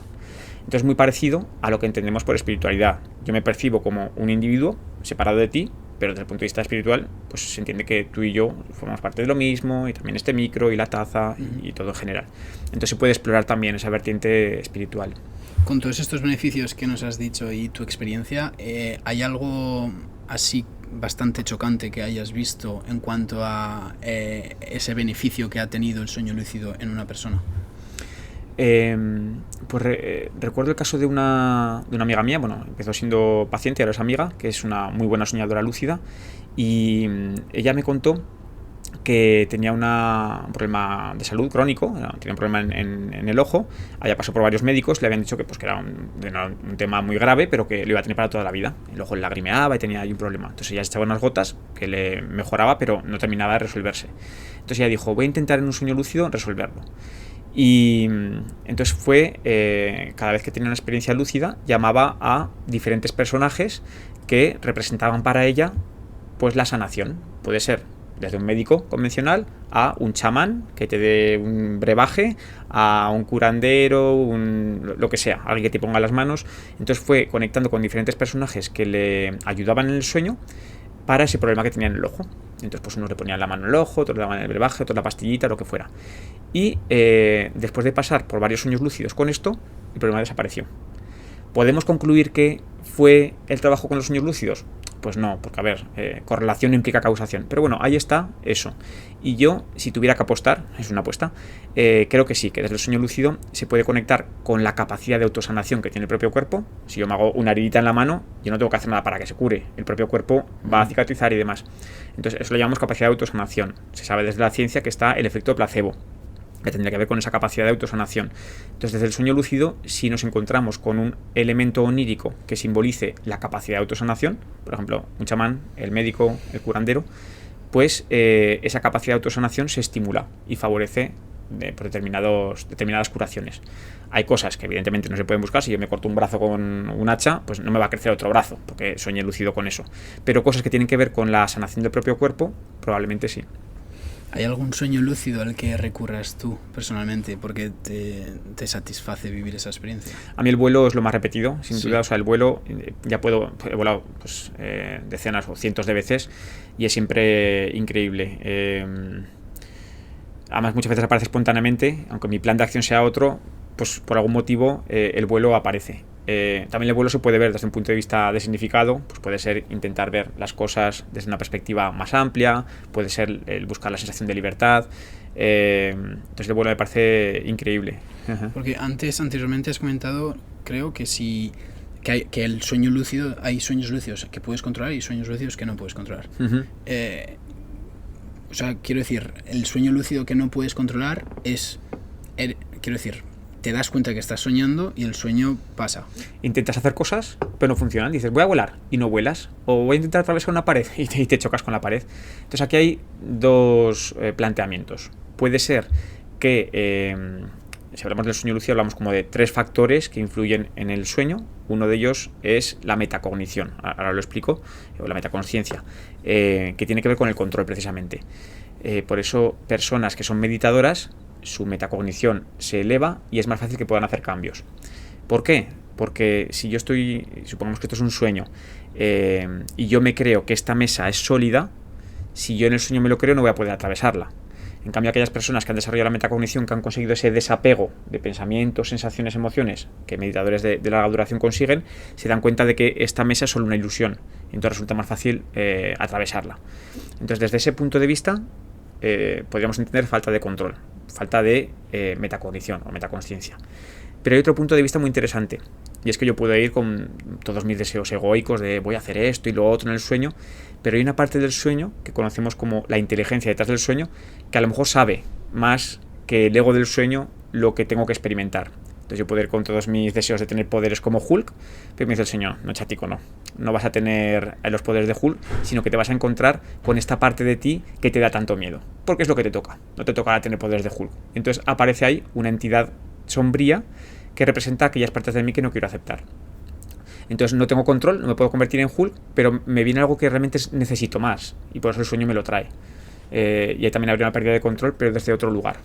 Entonces, muy parecido a lo que entendemos por espiritualidad. Yo me percibo como un individuo separado de ti, pero desde el punto de vista espiritual, pues se entiende que tú y yo formamos parte de lo mismo, y también este micro y la taza y todo en general. Entonces se puede explorar también esa vertiente espiritual. Con todos estos beneficios que nos has dicho y tu experiencia, ¿hay algo así bastante chocante que hayas visto en cuanto a ese beneficio que ha tenido el sueño lúcido en una persona? Recuerdo el caso de una amiga mía. Bueno, empezó siendo paciente, ahora es amiga, que es una muy buena soñadora lúcida, y ella me contó que tenía un problema de salud crónico, tenía un problema en el ojo, había pasado por varios médicos, le habían dicho que era un tema muy grave, pero que lo iba a tener para toda la vida. El ojo le lagrimeaba y tenía ahí un problema. Entonces ella echaba unas gotas que le mejoraba, pero no terminaba de resolverse. Entonces ella dijo, voy a intentar en un sueño lúcido resolverlo. Y entonces cada vez que tenía una experiencia lúcida, llamaba a diferentes personajes que representaban para ella pues la sanación. Puede ser desde un médico convencional a un chamán que te dé un brebaje, a un curandero, lo que sea, alguien que te ponga las manos. Entonces fue conectando con diferentes personajes que le ayudaban en el sueño para ese problema que tenía en el ojo. Entonces pues unos le ponían la mano en el ojo, otros le daban el brebaje, otros la pastillita, lo que fuera. Y después de pasar por varios sueños lúcidos con esto, el problema desapareció. ¿Podemos concluir que fue el trabajo con los sueños lúcidos? Pues no, porque a ver, correlación no implica causación. Pero bueno, ahí está eso. Y yo, si tuviera que apostar, es una apuesta, creo que sí, que desde el sueño lúcido se puede conectar con la capacidad de autosanación que tiene el propio cuerpo. Si yo me hago una heridita en la mano, yo no tengo que hacer nada para que se cure. El propio cuerpo va a cicatrizar y demás. Entonces, eso lo llamamos capacidad de autosanación. Se sabe desde la ciencia que está el efecto placebo, que tendría que ver con esa capacidad de autosanación. Entonces, desde el sueño lúcido, si nos encontramos con un elemento onírico que simbolice la capacidad de autosanación, por ejemplo, un chamán, el médico, el curandero, pues esa capacidad de autosanación se estimula y favorece por determinadas curaciones. Hay cosas que evidentemente no se pueden buscar. Si yo me corto un brazo con un hacha, pues no me va a crecer otro brazo, porque soñé lúcido con eso. Pero cosas que tienen que ver con la sanación del propio cuerpo, probablemente sí. ¿Hay algún sueño lúcido al que recurras tú personalmente porque te satisface vivir esa experiencia? A mí el vuelo es lo más repetido, sin duda. O sea, el vuelo, he volado pues, decenas o cientos de veces y es siempre increíble. Además, muchas veces aparece espontáneamente, aunque mi plan de acción sea otro, pues por algún motivo el vuelo aparece. También el vuelo se puede ver desde un punto de vista de significado, pues puede ser intentar ver las cosas desde una perspectiva más amplia, puede ser el buscar la sensación de libertad. Entonces el vuelo me parece increíble. Porque anteriormente has comentado, creo que que el sueño lúcido, hay sueños lúcidos que puedes controlar y sueños lúcidos que no puedes controlar. O sea, quiero decir, el sueño lúcido que no puedes controlar es, quiero decir, te das cuenta que estás soñando y el sueño pasa. Intentas hacer cosas, pero no funcionan. Dices, voy a volar y no vuelas. O voy a intentar atravesar una pared y te chocas con la pared. Entonces aquí hay dos planteamientos. Puede ser que, si hablamos del sueño lúcido, hablamos como de 3 factores que influyen en el sueño. Uno de ellos es la metacognición. Ahora lo explico. O la metaconsciencia. Que tiene que ver con el control precisamente. Por eso, personas que son meditadoras, su metacognición se eleva y es más fácil que puedan hacer cambios. ¿Por qué? Porque si yo supongamos que esto es un sueño, y yo me creo que esta mesa es sólida, si yo en el sueño me lo creo no voy a poder atravesarla. En cambio, aquellas personas que han desarrollado la metacognición, que han conseguido ese desapego de pensamientos, sensaciones, emociones, que meditadores de larga duración consiguen, se dan cuenta de que esta mesa es solo una ilusión, y entonces resulta más fácil atravesarla. Entonces, desde ese punto de vista, podríamos entender falta de control, falta de metacognición o metaconsciencia. Pero hay otro punto de vista muy interesante, y es que yo puedo ir con todos mis deseos egoicos de voy a hacer esto y lo otro en el sueño, pero hay una parte del sueño que conocemos como la inteligencia detrás del sueño, que a lo mejor sabe más que el ego del sueño lo que tengo que experimentar. Entonces yo puedo ir con todos mis deseos de tener poderes como Hulk, pero me dice el Señor, no, chatico, no vas a tener los poderes de Hulk, sino que te vas a encontrar con esta parte de ti que te da tanto miedo, porque es lo que te toca, no te tocará tener poderes de Hulk. Entonces aparece ahí una entidad sombría que representa aquellas partes de mí que no quiero aceptar. Entonces no tengo control, no me puedo convertir en Hulk, pero me viene algo que realmente necesito más, y por eso el sueño me lo trae. Y ahí también habría una pérdida de control, pero desde otro lugar.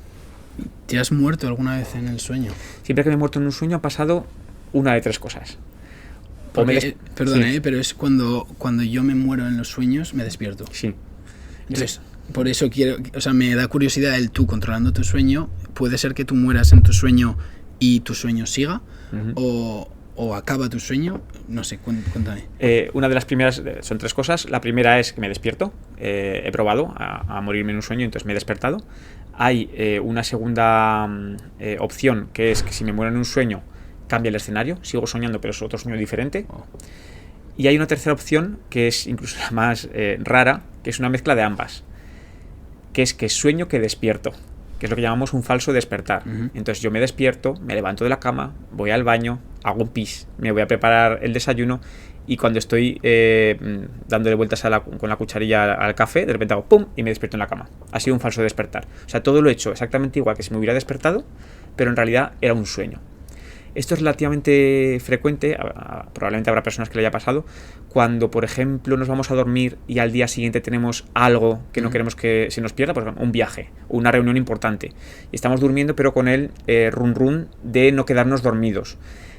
¿Te has muerto alguna vez en el sueño? Siempre que me he muerto en un sueño ha pasado una de 3 cosas. Perdona, pero es cuando yo me muero en los sueños, me despierto. Sí. Entonces, por eso me da curiosidad el tú controlando tu sueño. Puede ser que tú mueras en tu sueño y tu sueño siga, o acaba tu sueño, no sé, cuéntame. Una de las primeras son 3 cosas. La primera es que me despierto. He probado a morirme en un sueño, entonces me he despertado. Hay una segunda opción, que es que si me muero en un sueño cambia el escenario, sigo soñando pero es otro sueño diferente. Y hay una tercera opción, que es incluso la más rara, que es una mezcla de ambas, que es que sueño que despierto, que es lo que llamamos un falso despertar. Entonces yo me despierto, me levanto de la cama, voy al baño, hago un pis, me voy a preparar el desayuno, y cuando estoy dándole vueltas con la cucharilla al café, de repente hago pum y me despierto en la cama. Ha sido un falso despertar. O sea, todo lo he hecho exactamente igual que si me hubiera despertado, pero en realidad era un sueño. Esto es relativamente frecuente, probablemente habrá personas que le haya pasado, cuando, por ejemplo, nos vamos a dormir y al día siguiente tenemos algo que no queremos que se nos pierda, por ejemplo, un viaje, una reunión importante, y estamos durmiendo pero con el run run de no quedarnos dormidos.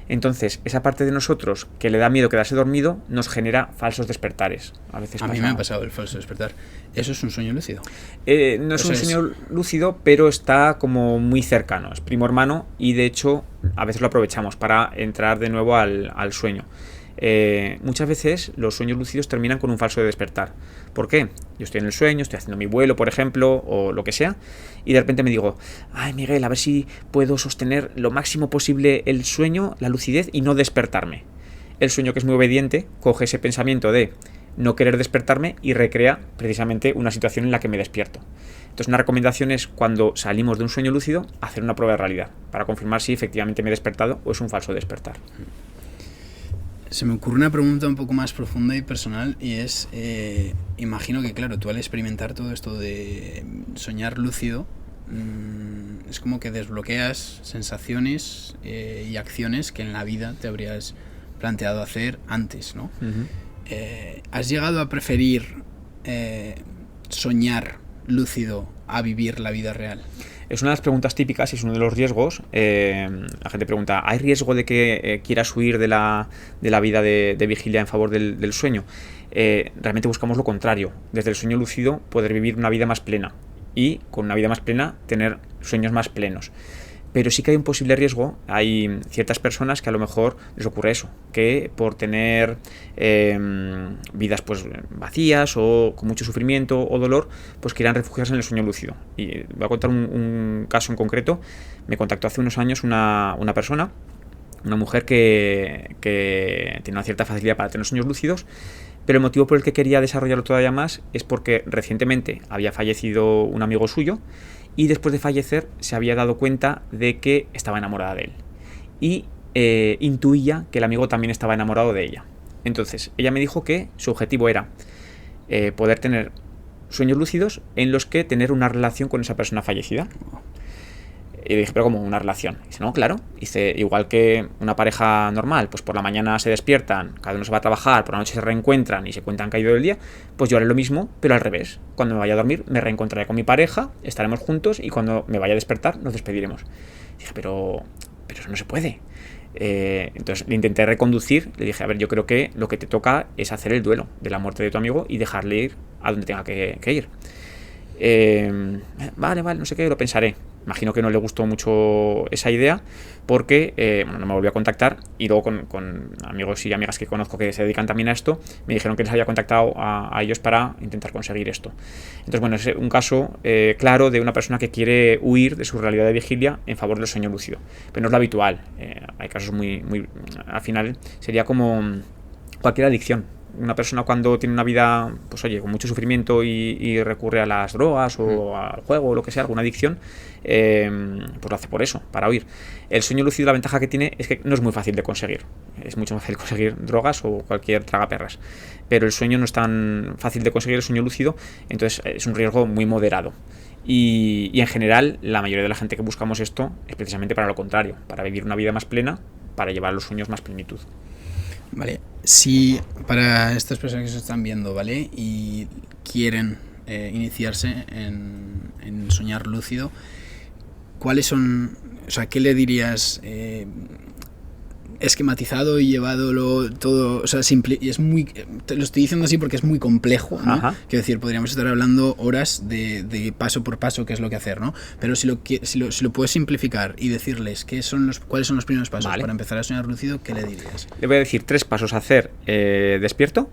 Entonces, esa parte de nosotros que le da miedo quedarse dormido nos genera falsos despertares. A mí me ha pasado el falso despertar. ¿Eso es un sueño lúcido? No es un sueño lúcido, pero está como muy cercano. Es primo hermano y, de hecho, a veces lo aprovechamos para entrar de nuevo al sueño. Muchas veces los sueños lúcidos terminan con un falso despertar. ¿Por qué? Yo estoy en el sueño, estoy haciendo mi vuelo, por ejemplo, o lo que sea, y de repente me digo, ay, Miguel, a ver si puedo sostener lo máximo posible el sueño, la lucidez, y no despertarme. El sueño, que es muy obediente, coge ese pensamiento de no querer despertarme y recrea precisamente una situación en la que me despierto. Entonces, una recomendación es, cuando salimos de un sueño lúcido, hacer una prueba de realidad para confirmar si efectivamente me he despertado o es un falso despertar. Se me ocurre una pregunta un poco más profunda y personal, y es, imagino que, claro, tú al experimentar todo esto de soñar lúcido, es como que desbloqueas sensaciones y acciones que en la vida te habrías planteado hacer antes, ¿no? ¿Has llegado a preferir soñar lúcido a vivir la vida real? Es una de las preguntas típicas y es uno de los riesgos. La gente pregunta, ¿hay riesgo de que quieras huir de la vida de vigilia en favor del sueño? Realmente buscamos lo contrario. Desde el sueño lúcido poder vivir una vida más plena y, con una vida más plena, tener sueños más plenos. Pero sí que hay un posible riesgo. Hay ciertas personas que a lo mejor les ocurre eso, que por tener vidas pues vacías o con mucho sufrimiento o dolor, pues quieran refugiarse en el sueño lúcido. Y voy a contar un caso en concreto. Me contactó hace unos años una persona, una mujer que tiene una cierta facilidad para tener sueños lúcidos, pero el motivo por el que quería desarrollarlo todavía más es porque recientemente había fallecido un amigo suyo, y después de fallecer se había dado cuenta de que estaba enamorada de él y intuía que el amigo también estaba enamorado de ella. Entonces ella me dijo que su objetivo era poder tener sueños lúcidos en los que tener una relación con esa persona fallecida. Y le dije, ¿pero cómo una relación? Y dice, no, claro. Dice, igual que una pareja normal, pues por la mañana se despiertan, cada uno se va a trabajar, por la noche se reencuentran y se cuentan caído del día, pues yo haré lo mismo, pero al revés. Cuando me vaya a dormir, me reencontraré con mi pareja, estaremos juntos y cuando me vaya a despertar, nos despediremos. Y dije, pero eso no se puede. Entonces le intenté reconducir, le dije, a ver, yo creo que lo que te toca es hacer el duelo de la muerte de tu amigo y dejarle ir a donde tenga que ir. Vale, no sé qué, lo pensaré. Imagino que no le gustó mucho esa idea porque no me volvió a contactar, y luego con amigos y amigas que conozco que se dedican también a esto, me dijeron que les había contactado a ellos para intentar conseguir esto. Entonces, bueno, es un caso claro de una persona que quiere huir de su realidad de vigilia en favor del sueño lúcido, pero no es lo habitual. Hay casos muy, al final sería como cualquier adicción. Una persona, cuando tiene una vida, pues oye, con mucho sufrimiento y recurre a las drogas o al juego o lo que sea, alguna adicción, pues lo hace por eso, para huir. El sueño lúcido, la ventaja que tiene es que no es muy fácil de conseguir. Es mucho más fácil conseguir drogas o cualquier tragaperras, pero el sueño no es tan fácil de conseguir, el sueño lúcido, entonces es un riesgo muy moderado. Y en general, la mayoría de la gente que buscamos esto es precisamente para lo contrario, para vivir una vida más plena, para llevar a los sueños más plenitud. Vale, si para estas personas que se están viendo, ¿vale? Y quieren iniciarse en soñar lúcido, ¿cuáles son, o sea, qué le dirías esquematizado y llevadolo todo, o sea, simple, y es muy, te lo estoy diciendo así porque es muy complejo, ¿no? Quiero decir, podríamos estar hablando horas de paso por paso qué es lo que hacer, ¿no? Pero si lo puedes simplificar y decirles cuáles son los primeros pasos para empezar a soñar lúcido, ¿qué le dirías? Le voy a decir 3 pasos a hacer despierto,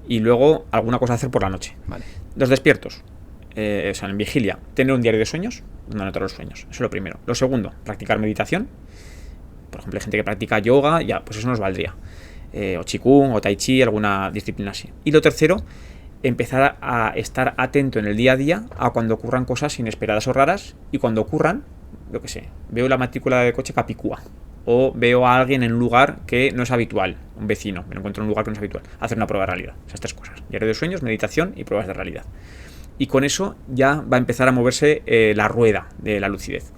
y luego alguna cosa a hacer por la noche. Vale. Los despiertos, o sea, en vigilia, tener un diario de sueños donde anotar los sueños. Eso es lo primero. Lo segundo, practicar meditación. Por ejemplo, hay gente que practica yoga, ya, pues eso nos valdría. O Qigong, o Tai Chi, alguna disciplina así. Y lo tercero, empezar a estar atento en el día a día a cuando ocurran cosas inesperadas o raras, y cuando ocurran, lo que sé, veo la matrícula del coche capicúa, o veo a alguien en un lugar que no es habitual, un vecino, me lo encuentro en un lugar que no es habitual, hacer una prueba de realidad. Esas 3 cosas: diario de sueños, meditación y pruebas de realidad. Y con eso ya va a empezar a moverse la rueda de la lucidez.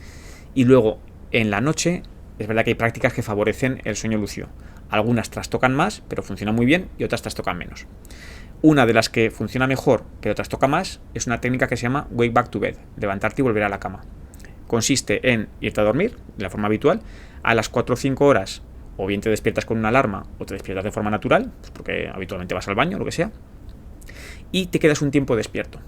Y luego, en la noche, es verdad que hay prácticas que favorecen el sueño lúcido. Algunas trastocan más, pero funcionan muy bien, y otras trastocan menos. Una de las que funciona mejor, pero trastoca más, es una técnica que se llama Wake Back to Bed, levantarte y volver a la cama. Consiste en irte a dormir, de la forma habitual, a las 4 o 5 horas, o bien te despiertas con una alarma, o te despiertas de forma natural, pues porque habitualmente vas al baño, lo que sea, y te quedas un tiempo despierto.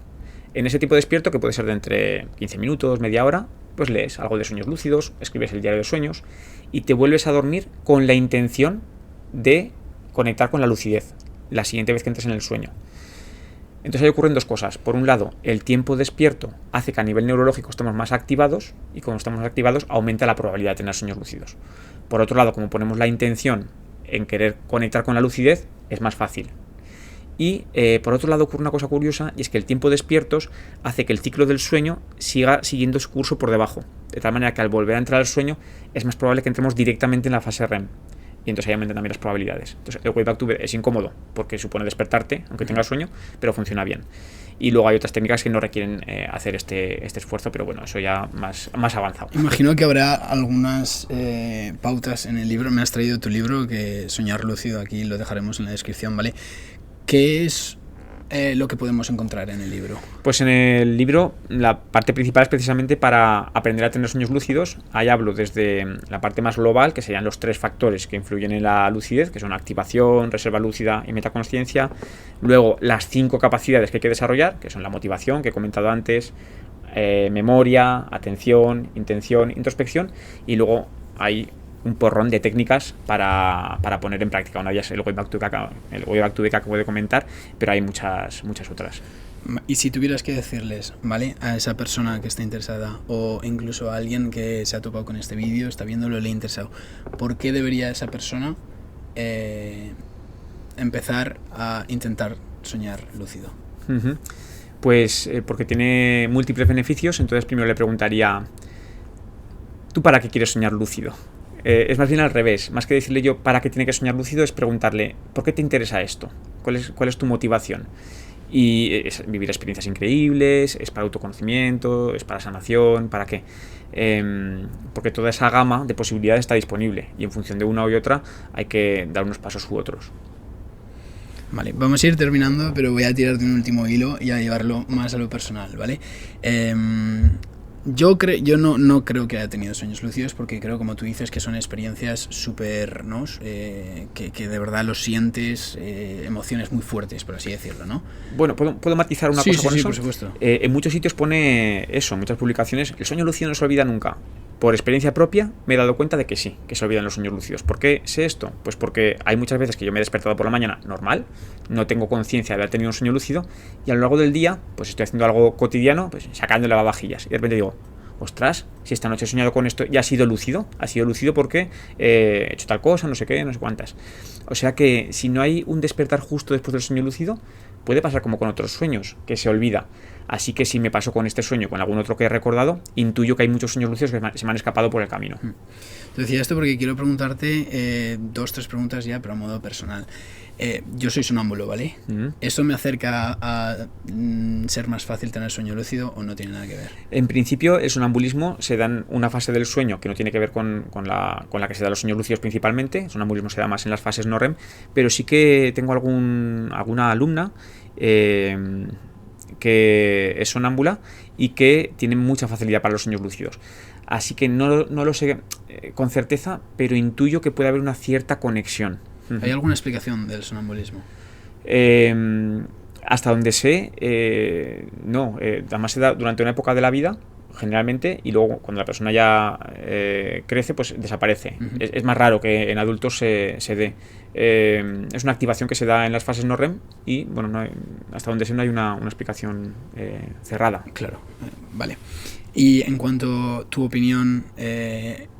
En ese tiempo despierto, que puede ser de entre 15 minutos, media hora, pues lees algo de sueños lúcidos, escribes el diario de sueños, y te vuelves a dormir con la intención de conectar con la lucidez la siguiente vez que entres en el sueño. Entonces ahí ocurren dos cosas. Por un lado, el tiempo despierto hace que a nivel neurológico estemos más activados, y cuando estamos más activados aumenta la probabilidad de tener sueños lúcidos. Por otro lado, como ponemos la intención en querer conectar con la lucidez, es más fácil. Y por otro lado ocurre una cosa curiosa, y es que el tiempo despiertos hace que el ciclo del sueño siga siguiendo su curso por debajo, de tal manera que al volver a entrar al sueño es más probable que entremos directamente en la fase REM. Y entonces ahí aumentan también las probabilidades. Entonces el Wake Back to Bed es incómodo porque supone despertarte, aunque tengas sueño, pero funciona bien. Y luego hay otras técnicas que no requieren hacer este esfuerzo, pero bueno, eso ya más avanzado. Imagino que habrá algunas pautas en el libro. Me has traído tu libro, que Soñar Lúcido, aquí lo dejaremos en la descripción, ¿vale? ¿Qué es lo que podemos encontrar en el libro? Pues en el libro la parte principal es precisamente para aprender a tener sueños lúcidos. Ahí hablo desde la parte más global, que serían los 3 factores que influyen en la lucidez, que son activación, reserva lúcida y metaconsciencia. Luego las 5 capacidades que hay que desarrollar, que son la motivación, que he comentado antes, memoria, atención, intención, introspección. Y luego hay un porrón de técnicas para poner en práctica. Una de ellas es el Wake Back to Bed que acabo de comentar, pero hay muchas otras. Y si tuvieras que decirles, ¿vale?, a esa persona que está interesada, o incluso a alguien que se ha topado con este vídeo, está viéndolo y le ha interesado, ¿por qué debería esa persona empezar a intentar soñar lúcido? Pues porque tiene múltiples beneficios. Entonces primero le preguntaría, ¿tú para qué quieres soñar lúcido? Es más bien al revés. Más que decirle yo para qué tiene que soñar lúcido, es preguntarle, ¿por qué te interesa esto? ¿Cuál es tu motivación? Y es vivir experiencias increíbles, es para autoconocimiento, es para sanación, ¿para qué? Porque toda esa gama de posibilidades está disponible, y en función de una u otra hay que dar unos pasos u otros. Vale, vamos a ir terminando, pero voy a tirar de un último hilo y a llevarlo más a lo personal, ¿vale? Yo no creo que haya tenido sueños lúcidos, porque creo, como tú dices, que son experiencias súper, ¿no? Que de verdad lo sientes, emociones muy fuertes, por así decirlo, ¿no? Bueno, ¿puedo matizar una cosa con eso? Sí, por supuesto. En muchos sitios pone eso, en muchas publicaciones, el sueño lúcido no se olvida nunca. Por experiencia propia me he dado cuenta de que sí, que se olvidan los sueños lúcidos. ¿Por qué sé esto? Pues porque hay muchas veces que yo me he despertado por la mañana normal, no tengo conciencia de haber tenido un sueño lúcido, y a lo largo del día pues estoy haciendo algo cotidiano, pues sacando lavavajillas, y de repente digo, ostras, si esta noche he soñado con esto, ya ha sido lúcido porque he hecho tal cosa, no sé qué, no sé cuántas. O sea que si no hay un despertar justo después del sueño lúcido, puede pasar como con otros sueños, que se olvida. Así que si me pasó con este sueño, con algún otro que he recordado, intuyo que hay muchos sueños lúcidos que se me han escapado por el camino. Te decía esto porque quiero preguntarte 2-3 preguntas ya, pero a modo personal. Yo soy sonámbulo, ¿vale? ¿Esto me acerca a ser más fácil tener sueño lúcido o no tiene nada que ver? En principio, el sonambulismo se da en una fase del sueño que no tiene que ver con la que se da los sueños lúcidos principalmente. El sonambulismo se da más en las fases no REM, pero sí que tengo alguna alumna que es sonámbula y que tiene mucha facilidad para los sueños lúcidos. Así que no lo sé con certeza, pero intuyo que puede haber una cierta conexión. ¿Hay alguna explicación del sonambulismo? Hasta donde sé, no. Además se da durante una época de la vida, generalmente, y luego cuando la persona ya crece, pues desaparece. Es más raro que en adultos se dé. Es una activación que se da en las fases no REM y, bueno, hasta donde sé no hay una explicación cerrada. Claro, vale. Y en cuanto a tu opinión,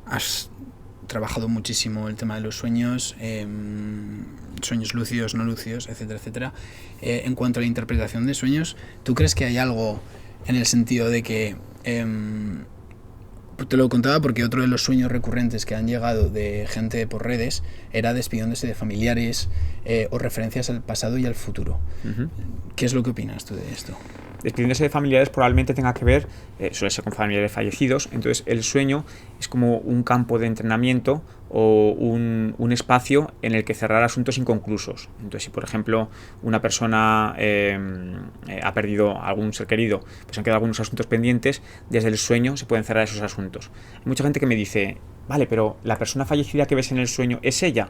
has trabajado muchísimo el tema de los sueños, sueños lúcidos, no lúcidos, etcétera, etcétera. En cuanto a la interpretación de sueños, ¿tú crees que hay algo en el sentido de que te lo contaba porque otro de los sueños recurrentes que han llegado de gente por redes era despidiéndose de familiares o referencias al pasado y al futuro. ¿Qué es lo que opinas tú de esto? Despidiéndose de familiares probablemente tenga que ver, suele ser con familiares fallecidos, entonces el sueño es como un campo de entrenamiento o un espacio en el que cerrar asuntos inconclusos. Entonces, si por ejemplo una persona ha perdido algún ser querido, pues han quedado algunos asuntos pendientes, desde el sueño se pueden cerrar esos asuntos. Hay mucha gente que me dice, vale, pero la persona fallecida que ves en el sueño, ¿es ella?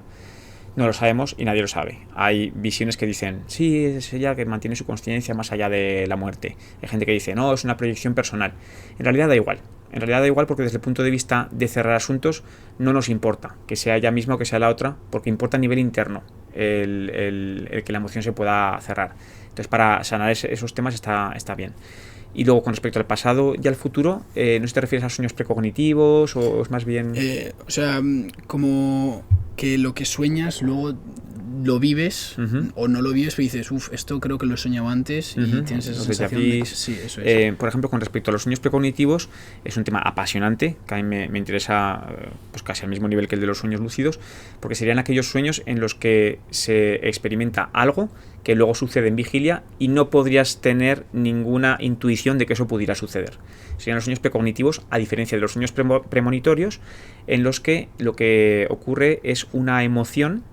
No lo sabemos y nadie lo sabe. Hay visiones que dicen, sí, es ella que mantiene su consciencia más allá de la muerte. Hay gente que dice, no, es una proyección personal. En realidad da igual. En realidad da igual porque desde el punto de vista de cerrar asuntos no nos importa que sea ella misma o que sea la otra, porque importa a nivel interno el que la emoción se pueda cerrar. Entonces para sanar esos temas está bien. Y luego con respecto al pasado y al futuro, no sé si te refieres a sueños precognitivos o es más bien... O sea, como que lo que sueñas luego lo vives o no lo vives, pero dices, uff, esto creo que lo he soñado antes y tienes esa sensación de... Sí, eso es. Por ejemplo, con respecto a los sueños precognitivos, es un tema apasionante, que a mí me interesa pues casi al mismo nivel que el de los sueños lúcidos, porque serían aquellos sueños en los que se experimenta algo que luego sucede en vigilia y no podrías tener ninguna intuición de que eso pudiera suceder. Serían los sueños precognitivos, a diferencia de los sueños premonitorios, en los que lo que ocurre es una emoción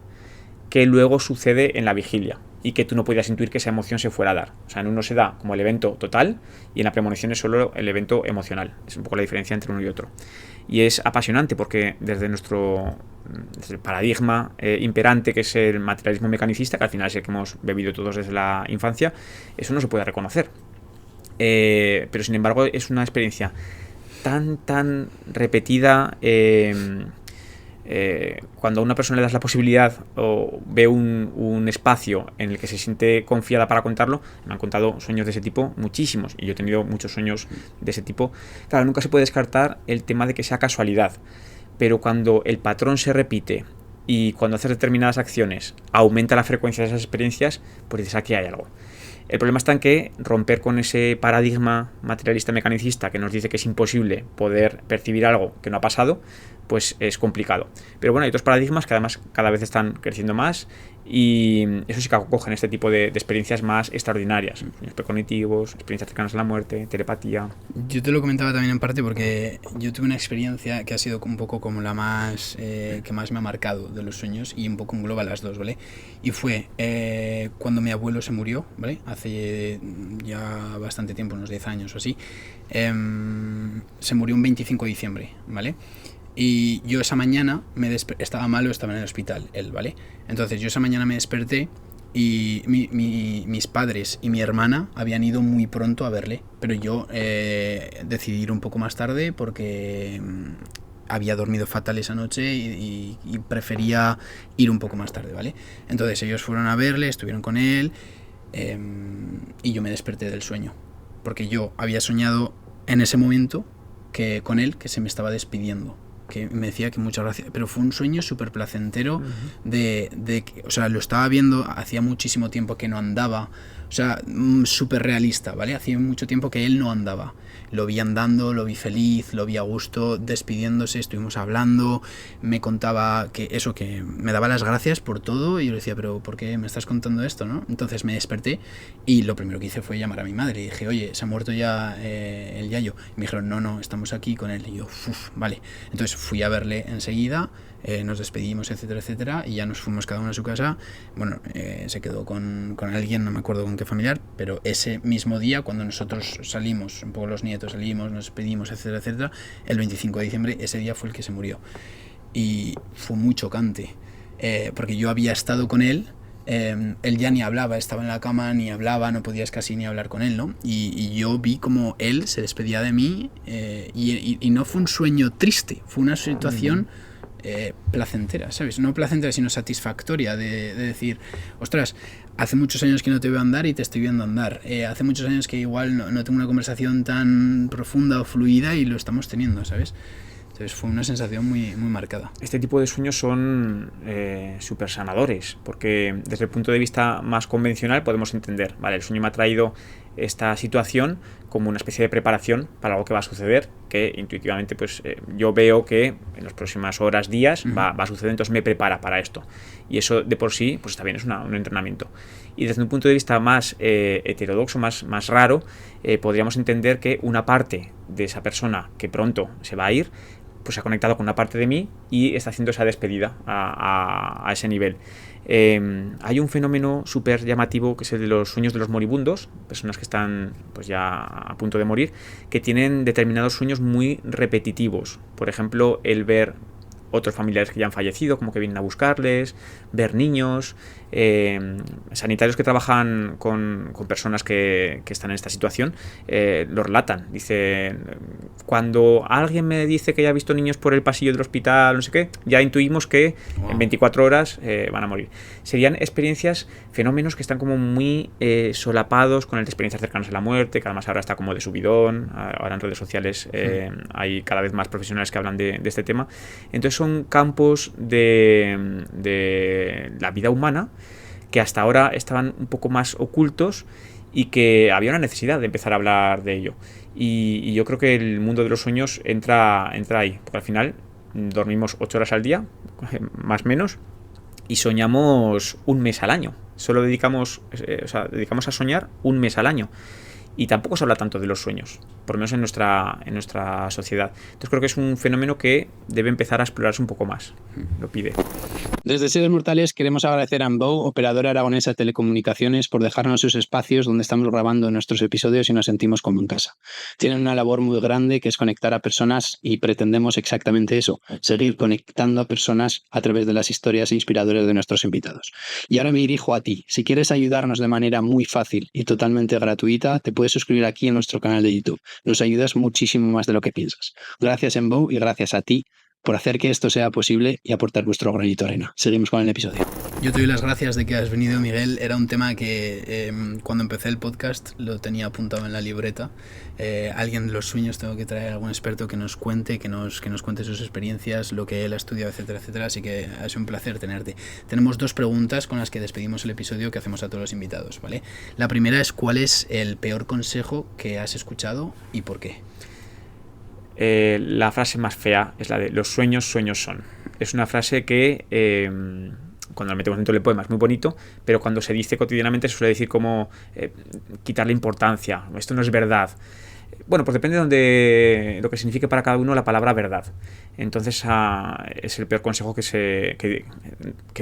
que luego sucede en la vigilia y que tú no podías intuir que esa emoción se fuera a dar. O sea, en uno se da como el evento total y en la premonición es solo el evento emocional. Es un poco la diferencia entre uno y otro. Y es apasionante porque desde el paradigma imperante, que es el materialismo mecanicista, que al final es el que hemos bebido todos desde la infancia, eso no se puede reconocer. Pero sin embargo es una experiencia tan repetida. Cuando a una persona le das la posibilidad o ve un espacio en el que se siente confiada para contarlo, me han contado sueños de ese tipo muchísimos y yo he tenido muchos sueños de ese tipo. Claro, nunca se puede descartar el tema de que sea casualidad, pero cuando el patrón se repite y cuando haces determinadas acciones aumenta la frecuencia de esas experiencias, pues dices, aquí hay algo. El problema está en que romper con ese paradigma materialista mecanicista que nos dice que es imposible poder percibir algo que no ha pasado, pues es complicado. Pero bueno, hay otros paradigmas que además cada vez están creciendo más y eso sí que acogen este tipo de experiencias más extraordinarias. Sueños precognitivos, experiencias cercanas a la muerte, telepatía. Yo te lo comentaba también en parte porque yo tuve una experiencia que ha sido un poco como la más que más me ha marcado de los sueños y un poco engloba las dos, ¿vale? Y fue cuando mi abuelo se murió, ¿vale? Hace ya bastante tiempo, unos 10 años o así. Se murió un 25 de diciembre, ¿vale? Y yo esa mañana estaba malo, estaba en el hospital, él, ¿vale? Entonces yo esa mañana me desperté y mis padres y mi hermana habían ido muy pronto a verle, pero yo decidí ir un poco más tarde porque había dormido fatal esa noche y prefería ir un poco más tarde, ¿vale? Entonces ellos fueron a verle, estuvieron con él y yo me desperté del sueño, porque yo había soñado en ese momento con él que se me estaba despidiendo, que me decía que muchas gracias, pero fue un sueño súper placentero de que, o sea, lo estaba viendo, hacía muchísimo tiempo que no andaba, o sea, súper realista, ¿vale? Hacía mucho tiempo que él no andaba, lo vi andando, lo vi feliz, lo vi a gusto, despidiéndose, estuvimos hablando, me contaba que eso, que me daba las gracias por todo y yo le decía, pero ¿por qué me estás contando esto, no? Entonces me desperté y lo primero que hice fue llamar a mi madre y dije, oye, se ha muerto ya el Yayo, y me dijeron, no, estamos aquí con él, y yo, vale, entonces fui a verle enseguida, nos despedimos, etcétera, etcétera, y ya nos fuimos cada uno a su casa. Bueno, se quedó con alguien, no me acuerdo con qué familiar, pero ese mismo día, cuando nosotros salimos, un poco los nietos salimos, nos despedimos, etcétera, etcétera, el 25 de diciembre, ese día fue el que se murió. Y fue muy chocante, porque yo había estado con él, él ya ni hablaba, estaba en la cama, ni hablaba, no podías casi ni hablar con él, ¿no? Y yo vi como él se despedía de mí, y no fue un sueño triste, fue una situación placentera, ¿sabes? No placentera, sino satisfactoria, de decir, ostras, hace muchos años que no te veo andar y te estoy viendo andar, hace muchos años que igual no tengo una conversación tan profunda o fluida y lo estamos teniendo, ¿sabes? Entonces fue una sensación muy, muy marcada. Este tipo de sueños son súper sanadores, porque desde el punto de vista más convencional podemos entender, vale, el sueño me ha traído esta situación como una especie de preparación para algo que va a suceder, que intuitivamente pues yo veo que en las próximas horas, días va a suceder, entonces me prepara para esto. Y eso de por sí pues también es un entrenamiento. Y desde un punto de vista más heterodoxo, más raro, podríamos entender que una parte de esa persona que pronto se va a ir, pues se ha conectado con una parte de mí y está haciendo esa despedida a ese nivel. Hay un fenómeno súper llamativo que es el de los sueños de los moribundos, personas que están pues ya a punto de morir, que tienen determinados sueños muy repetitivos. Por ejemplo, el ver otros familiares que ya han fallecido, como que vienen a buscarles, ver niños, sanitarios que trabajan con personas que están en esta situación, lo relatan. Dice, cuando alguien me dice que ya ha visto niños por el pasillo del hospital, no sé qué, ya intuimos que en 24 horas van a morir. Serían experiencias, fenómenos que están como muy solapados con las experiencias cercanas a la muerte, que además ahora está como de subidón, ahora en redes sociales hay cada vez más profesionales que hablan de este tema. Entonces son campos de la vida humana que hasta ahora estaban un poco más ocultos y que había una necesidad de empezar a hablar de ello. Y yo creo que el mundo de los sueños entra ahí, porque al final dormimos 8 horas al día, más o menos, y soñamos un mes al año. Solo dedicamos a soñar un mes al año. Y tampoco se habla tanto de los sueños, por lo menos en nuestra sociedad. Entonces creo que es un fenómeno que debe empezar a explorarse un poco más. Lo pide. Desde Seres Mortales queremos agradecer a Mbou, operadora aragonesa de telecomunicaciones, por dejarnos sus espacios donde estamos grabando nuestros episodios y nos sentimos como en casa. Tienen una labor muy grande que es conectar a personas y pretendemos exactamente eso, seguir conectando a personas a través de las historias inspiradoras de nuestros invitados. Y ahora me dirijo a ti. Si quieres ayudarnos de manera muy fácil y totalmente gratuita, te puedes suscribir aquí en nuestro canal de YouTube. Nos ayudas muchísimo más de lo que piensas. Gracias, Mbou, y gracias a ti por hacer que esto sea posible y aportar vuestro granito de arena. Seguimos con el episodio. Yo te doy las gracias de que has venido, Miguel. Era un tema que cuando empecé el podcast lo tenía apuntado en la libreta. Alguien de los sueños, tengo que traer a algún experto que nos cuente, que nos cuente sus experiencias, lo que él ha estudiado, etcétera, etcétera. Así que es un placer tenerte. Tenemos 2 preguntas con las que despedimos el episodio que hacemos a todos los invitados, ¿vale? La primera es: ¿cuál es el peor consejo que has escuchado y por qué? La frase más fea es la de los sueños son. Es una frase que cuando la metemos dentro del poema es muy bonito, pero cuando se dice cotidianamente se suele decir como quitarle importancia, esto no es verdad. Bueno, pues depende de lo que signifique para cada uno la palabra verdad. Entonces es el peor consejo que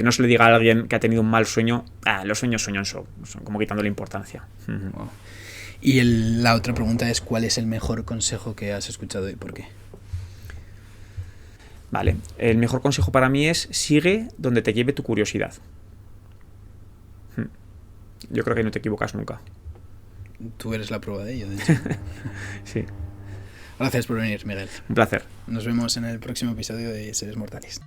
no se le diga a alguien que ha tenido un mal sueño, los sueños son como quitándole importancia. Wow. Y la otra pregunta es: ¿cuál es el mejor consejo que has escuchado y por qué? Vale, el mejor consejo para mí es: sigue donde te lleve tu curiosidad. Yo creo que no te equivocas nunca. Tú eres la prueba de ello, de hecho. Sí. Gracias por venir, Miguel. Un placer. Nos vemos en el próximo episodio de Seres Mortales.